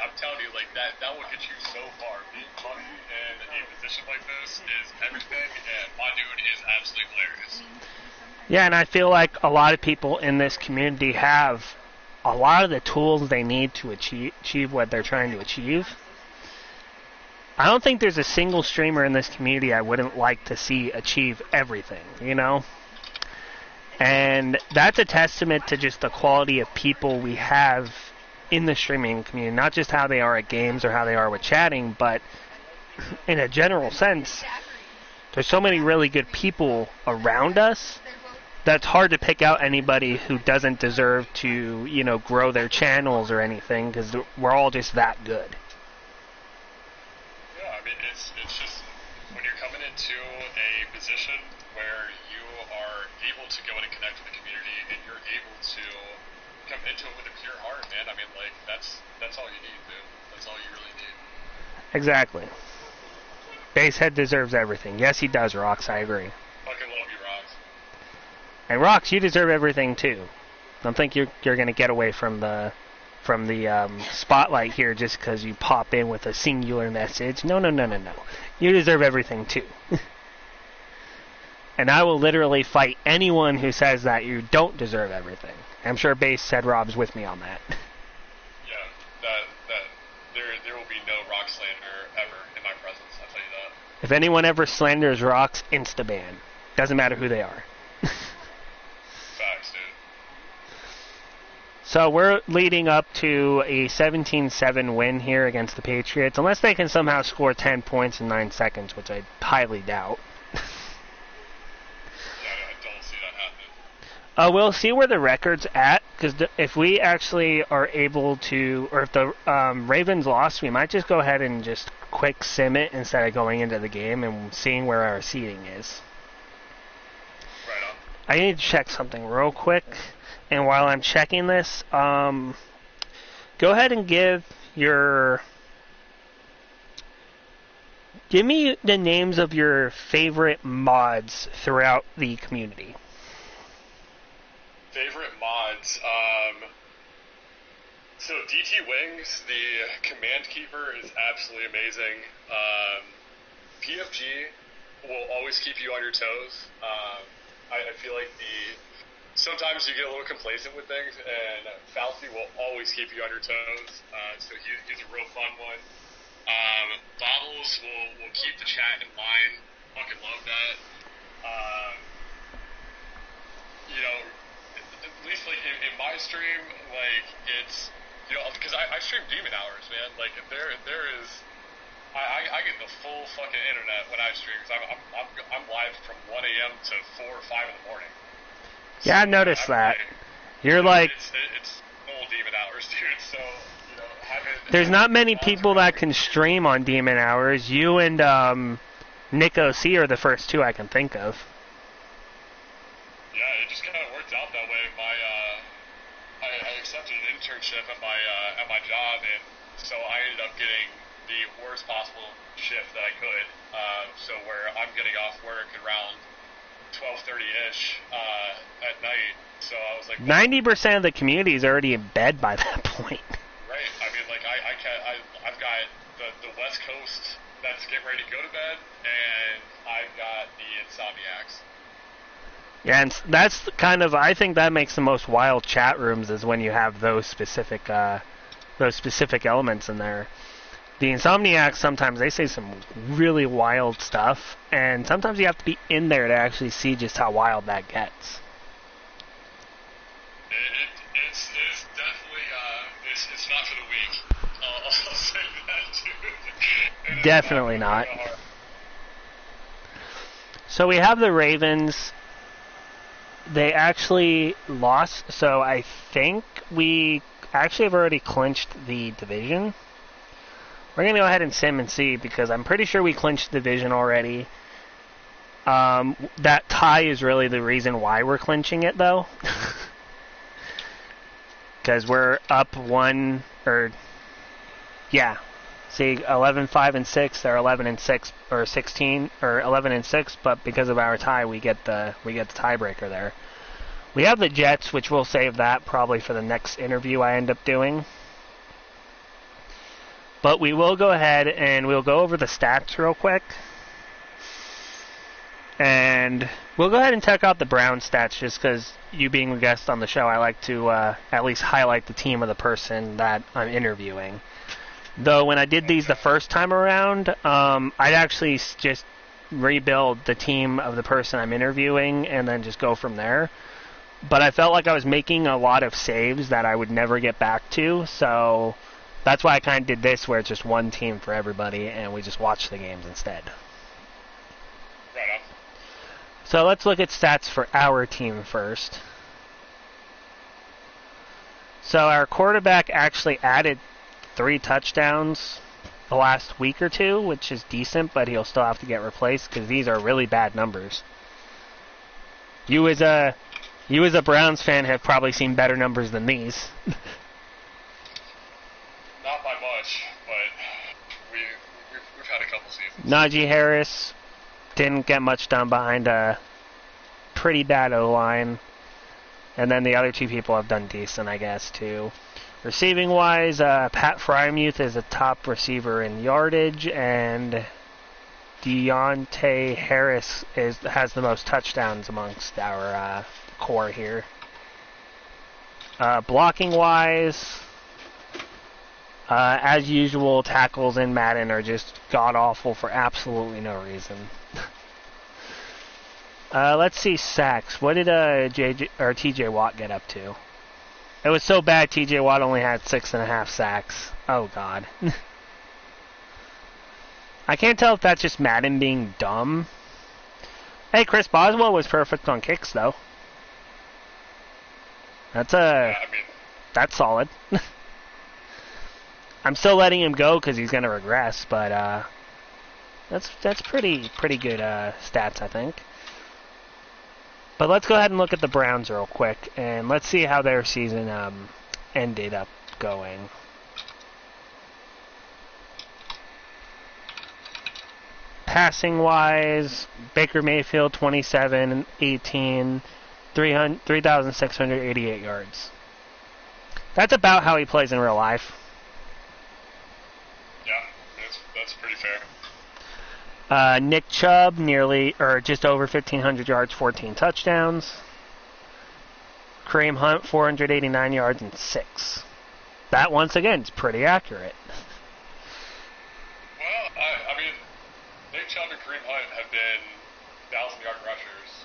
[SPEAKER 2] I'm telling you, like, that will get you so far. Being funny in a position like this is everything, and my dude is absolutely hilarious.
[SPEAKER 1] Yeah, and I feel like a lot of people in this community have a lot of the tools they need to achieve what they're trying to achieve. I don't think there's a single streamer in this community I wouldn't like to see achieve everything, you know? And that's a testament to just the quality of people we have in the streaming community, not just how they are at games or how they are with chatting, but in a general sense, there's so many really good people around us that's hard to pick out anybody who doesn't deserve to, you know, grow their channels or anything, because we're all just that good.
[SPEAKER 2] Yeah, I mean, it's just, when you're coming into a position where you are able to go in and connect with the community, and you're able to come into it with a pure heart, man, I mean, like, that's all you need, dude. That's all you really need.
[SPEAKER 1] Exactly. Basehead deserves everything. Yes, he does, Rox. I agree.
[SPEAKER 2] Fucking love you, Rox.
[SPEAKER 1] And Rox, you deserve everything too. Don't think you're going to get away from the spotlight here just because you pop in with a singular message. No. You deserve everything too. And I will literally fight anyone who says that you don't deserve everything. I'm sure BaseheadRob's with me on that.
[SPEAKER 2] Yeah, there will be no Rox slander ever in my presence. I'll tell you that.
[SPEAKER 1] If anyone ever slanders Rox, insta-ban. Doesn't matter who they are.
[SPEAKER 2] Facts, dude.
[SPEAKER 1] So we're leading up to a 17-7 win here against the Patriots, unless they can somehow score 10 points in 9 seconds, which I highly doubt.
[SPEAKER 2] I don't see that happening.
[SPEAKER 1] We'll see where the record's at, because if we actually are able to, or if the Ravens lost, we might just go ahead and just quick sim it instead of going into the game and seeing where our seating is.
[SPEAKER 2] Right on.
[SPEAKER 1] I need to check something real quick, and while I'm checking this, go ahead and give me the names of your favorite mods throughout the community.
[SPEAKER 2] Favorite mods, So DT Wings, the command keeper, is absolutely amazing. PFG will always keep you on your toes. I feel like sometimes you get a little complacent with things, and Falsey will always keep you on your toes. So he's a real fun one. Bobbles will keep the chat in line. Fucking love that. At least like in my stream, like it's because I stream Demon Hours, man. Like there is. I get the full fucking internet when I stream because I'm live from 1 a.m. to 4 or 5 in the morning.
[SPEAKER 1] Yeah, I noticed that. You're like...
[SPEAKER 2] It's old Demon Hours, dude, so,
[SPEAKER 1] there's not many people that can stream on Demon Hours. You and Nick OC are the first two I can think of.
[SPEAKER 2] Yeah, it just kind of worked out that way. I accepted an internship at my job, and so I ended up getting the worst possible shift that I could, so where I'm getting off work around 12:30-ish at night. So I was like,
[SPEAKER 1] 90% of the community is already in bed by that point.
[SPEAKER 2] Right. I mean, like I've got the West Coast that's getting ready to go to bed, and I've got the Insomniacs.
[SPEAKER 1] Yeah, and that's kind of, I think that makes the most wild chat rooms is when you have those specific elements in there. The Insomniacs, sometimes they say some really wild stuff, and sometimes you have to be in there to actually see just how wild that gets.
[SPEAKER 2] It's definitely, it's not for the weak. I'll say that, too.
[SPEAKER 1] Definitely not. So we have the Ravens. They actually lost, so I think we actually have already clinched the division. We're going to go ahead and sim and see, because I'm pretty sure we clinched the division already. That tie is really the reason why we're clinching it, though. Because we're up one, see, 11-5-6, they're 11-6, or 16, or 11-6, but because of our tie, we get the tiebreaker there. We have the Jets, which we'll save that probably for the next interview I end up doing. But we will go ahead and we'll go over the stats real quick. And we'll go ahead and check out the Browns stats just because you being a guest on the show, I like to at least highlight the team of the person that I'm interviewing. Though when I did these the first time around, I'd actually just rebuild the team of the person I'm interviewing and then just go from there. But I felt like I was making a lot of saves that I would never get back to, so that's why I kind of did this where it's just one team for everybody and we just watch the games instead.
[SPEAKER 2] Right on.
[SPEAKER 1] So let's look at stats for our team first. So our quarterback actually added 3 touchdowns the last week or two, which is decent, but he'll still have to get replaced because these are really bad numbers. You as a Browns fan have probably seen better numbers than these.
[SPEAKER 2] Not by much, but we've had a couple seasons.
[SPEAKER 1] Najee Harris didn't get much done behind a pretty bad O-line. And then the other two people have done decent, I guess, too. Receiving-wise, Pat Frymuth is a top receiver in yardage, and Deontay Harris has the most touchdowns amongst our core here. Blocking-wise, as usual, tackles in Madden are just god-awful for absolutely no reason. Let's see sacks. What did TJ Watt get up to? It was so bad TJ Watt only had 6.5 sacks. Oh, God. I can't tell if that's just Madden being dumb. Hey, Chris Boswell was perfect on kicks, though. That's solid. I'm still letting him go because he's going to regress, but that's pretty good stats, I think. But let's go ahead and look at the Browns real quick, and let's see how their season ended up going. Passing-wise, Baker Mayfield, 27, 18, 3,688 yards. That's about how he plays in real life.
[SPEAKER 2] Yeah, that's pretty fair.
[SPEAKER 1] Nick Chubb, just over 1,500 yards, 14 touchdowns. Kareem Hunt, 489 yards and 6. That, once again, is pretty accurate.
[SPEAKER 2] Well, I mean, Nick Chubb and Kareem Hunt have been 1,000-yard rushers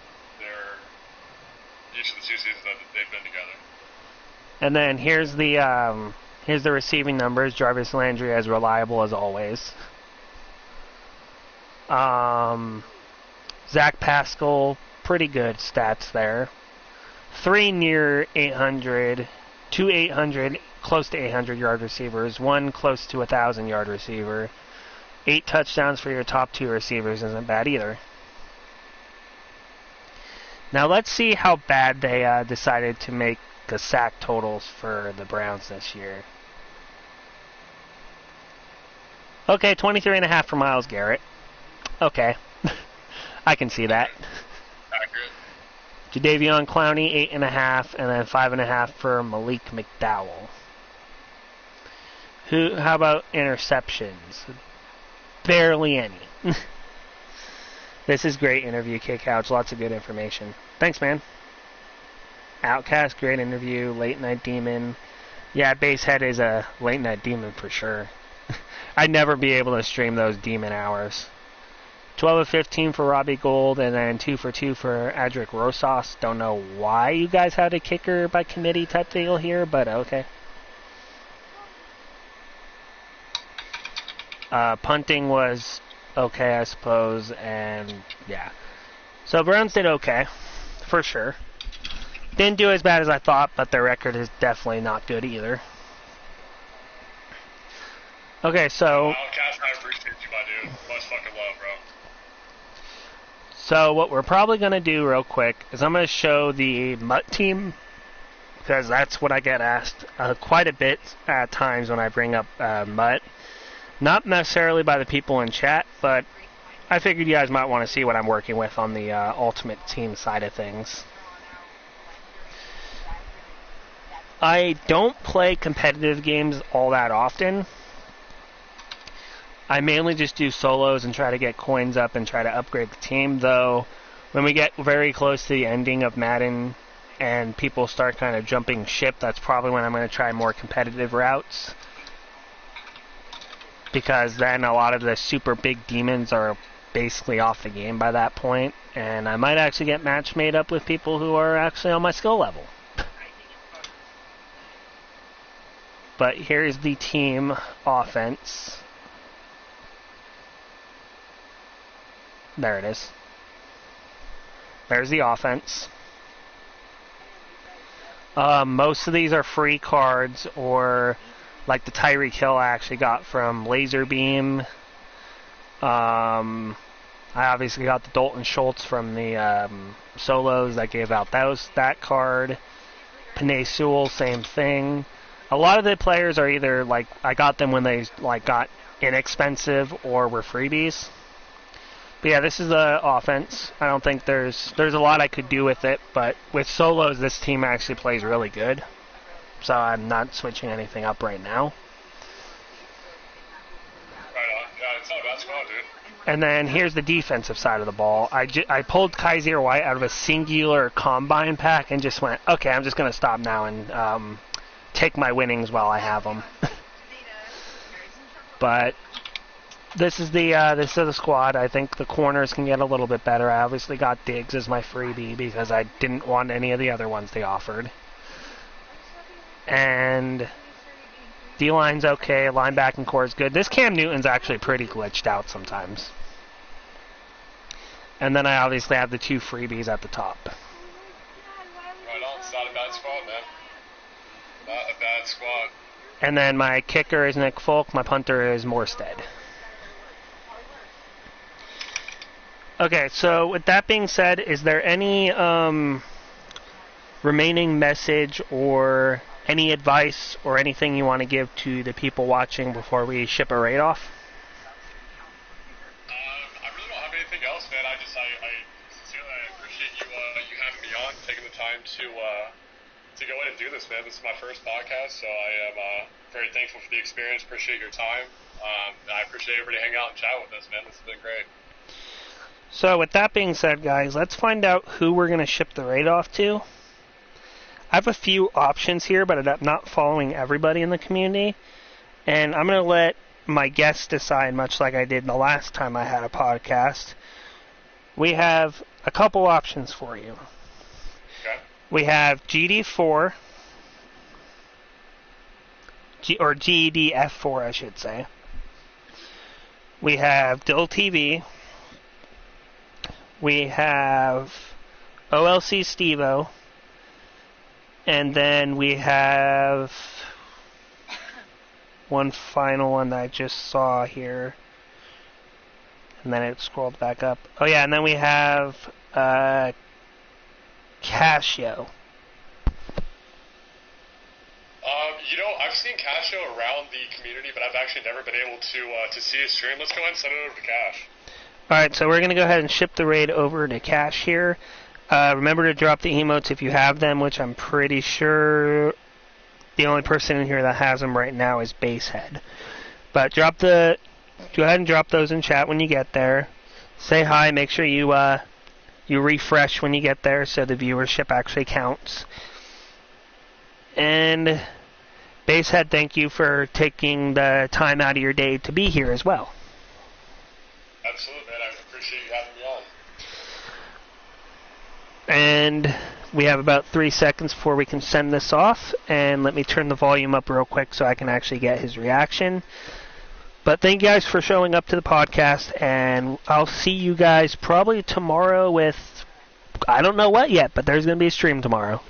[SPEAKER 2] each of the 2 seasons that they've been together.
[SPEAKER 1] And then here's the receiving numbers. Jarvis Landry as reliable as always. Zach Pascal, pretty good stats there. 3 near 800, 2 800, close to 800-yard receivers, 1 close to 1,000-yard receiver. 8 touchdowns for your top 2 receivers isn't bad either. Now let's see how bad they decided to make the sack totals for the Browns this year. Okay, 23.5 for Myles Garrett. Okay. I can see that.
[SPEAKER 2] Accurate.
[SPEAKER 1] Jadeveon Clowney, 8.5, and then 5.5 for Malik McDowell. How about interceptions? Barely any. This is great interview, K-Couch. Lots of good information. Thanks, man. Outcast, great interview. Late Night Demon. Yeah, Basehead is a late night demon for sure. I'd never be able to stream those demon hours. 12 of 15 for Robbie Gold, and then 2 for 2 for Adric Rosas. Don't know why you guys had a kicker by committee type deal here, but okay. Punting was okay, I suppose, and yeah. So Browns did okay, for sure. Didn't do as bad as I thought, but their record is definitely not good either. Okay, so...
[SPEAKER 2] Outcast, I appreciate you, my dude. Much fucking love, bro.
[SPEAKER 1] So what we're probably going to do real quick is I'm going to show the Mutt team, because that's what I get asked quite a bit at times when I bring up Mutt. Not necessarily by the people in chat, but I figured you guys might want to see what I'm working with on the Ultimate Team side of things. I don't play competitive games all that often. I mainly just do solos and try to get coins up and try to upgrade the team, though when we get very close to the ending of Madden and people start kind of jumping ship, that's probably when I'm going to try more competitive routes. Because then a lot of the super big demons are basically off the game by that point, and I might actually get match made up with people who are actually on my skill level. But here's the team offense. There it is. There's the offense. Most of these are free cards, or like the Tyreek Hill I actually got from Laser Beam. I obviously got the Dalton Schultz from the solos that gave out that card. Penei Sewell, same thing. A lot of the players are either like I got them when they like got inexpensive or were freebies. But yeah, this is the offense. I don't think there's a lot I could do with it, but with solos, this team actually plays really good. So I'm not switching anything up right now.
[SPEAKER 2] Right on. Yeah, it's not a bad squad, dude.
[SPEAKER 1] And then here's the defensive side of the ball. I pulled Kaiser White out of a singular combine pack and just went, okay, I'm just going to stop now and take my winnings while I have them. But this is the squad. I think the corners can get a little bit better. I obviously got Diggs as my freebie because I didn't want any of the other ones they offered. And D-line's okay. Linebacking core is good. This Cam Newton's actually pretty glitched out sometimes. And then I obviously have the 2 freebies at the top.
[SPEAKER 2] Right on. It's not a bad squad, man. Not a bad squad.
[SPEAKER 1] And then my kicker is Nick Folk. My punter is Morstead. Okay, so with that being said, is there any remaining message or any advice or anything you want to give to the people watching before we ship a raid off?
[SPEAKER 2] I really don't have anything else, man. I sincerely appreciate you having me on, taking the time to to go in and do this, man. This is my first podcast, so I am very thankful for the experience. Appreciate your time. I appreciate everybody hanging out and chat with us, man. This has been great.
[SPEAKER 1] So with that being said, guys, let's find out who we're going to ship the raid off to. I have a few options here, but I'm not following everybody in the community. And I'm going to let my guests decide, much like I did the last time I had a podcast. We have a couple options for you.
[SPEAKER 2] Okay.
[SPEAKER 1] We have GD4, or GDF4, I should say. We have Dill TV. We have OLC Stevo. And then we have one final one that I just saw here. And then it scrolled back up. Oh yeah, and then we have Casio.
[SPEAKER 2] I've seen Casio around the community, but I've actually never been able to see his stream. Let's go ahead and send it over to Cash.
[SPEAKER 1] Alright, so we're going to go ahead and ship the raid over to Cash here. Remember to drop the emotes if you have them, which I'm pretty sure the only person in here that has them right now is Basehead. But go ahead and drop those in chat when you get there. Say hi, make sure you refresh when you get there so the viewership actually counts. And Basehead, thank you for taking the time out of your day to be here as well.
[SPEAKER 2] Absolutely, man. I appreciate you having me on.
[SPEAKER 1] And we have about 3 seconds before we can send this off. And let me turn the volume up real quick so I can actually get his reaction. But thank you guys for showing up to the podcast. And I'll see you guys probably tomorrow with, I don't know what yet, but there's going to be a stream tomorrow.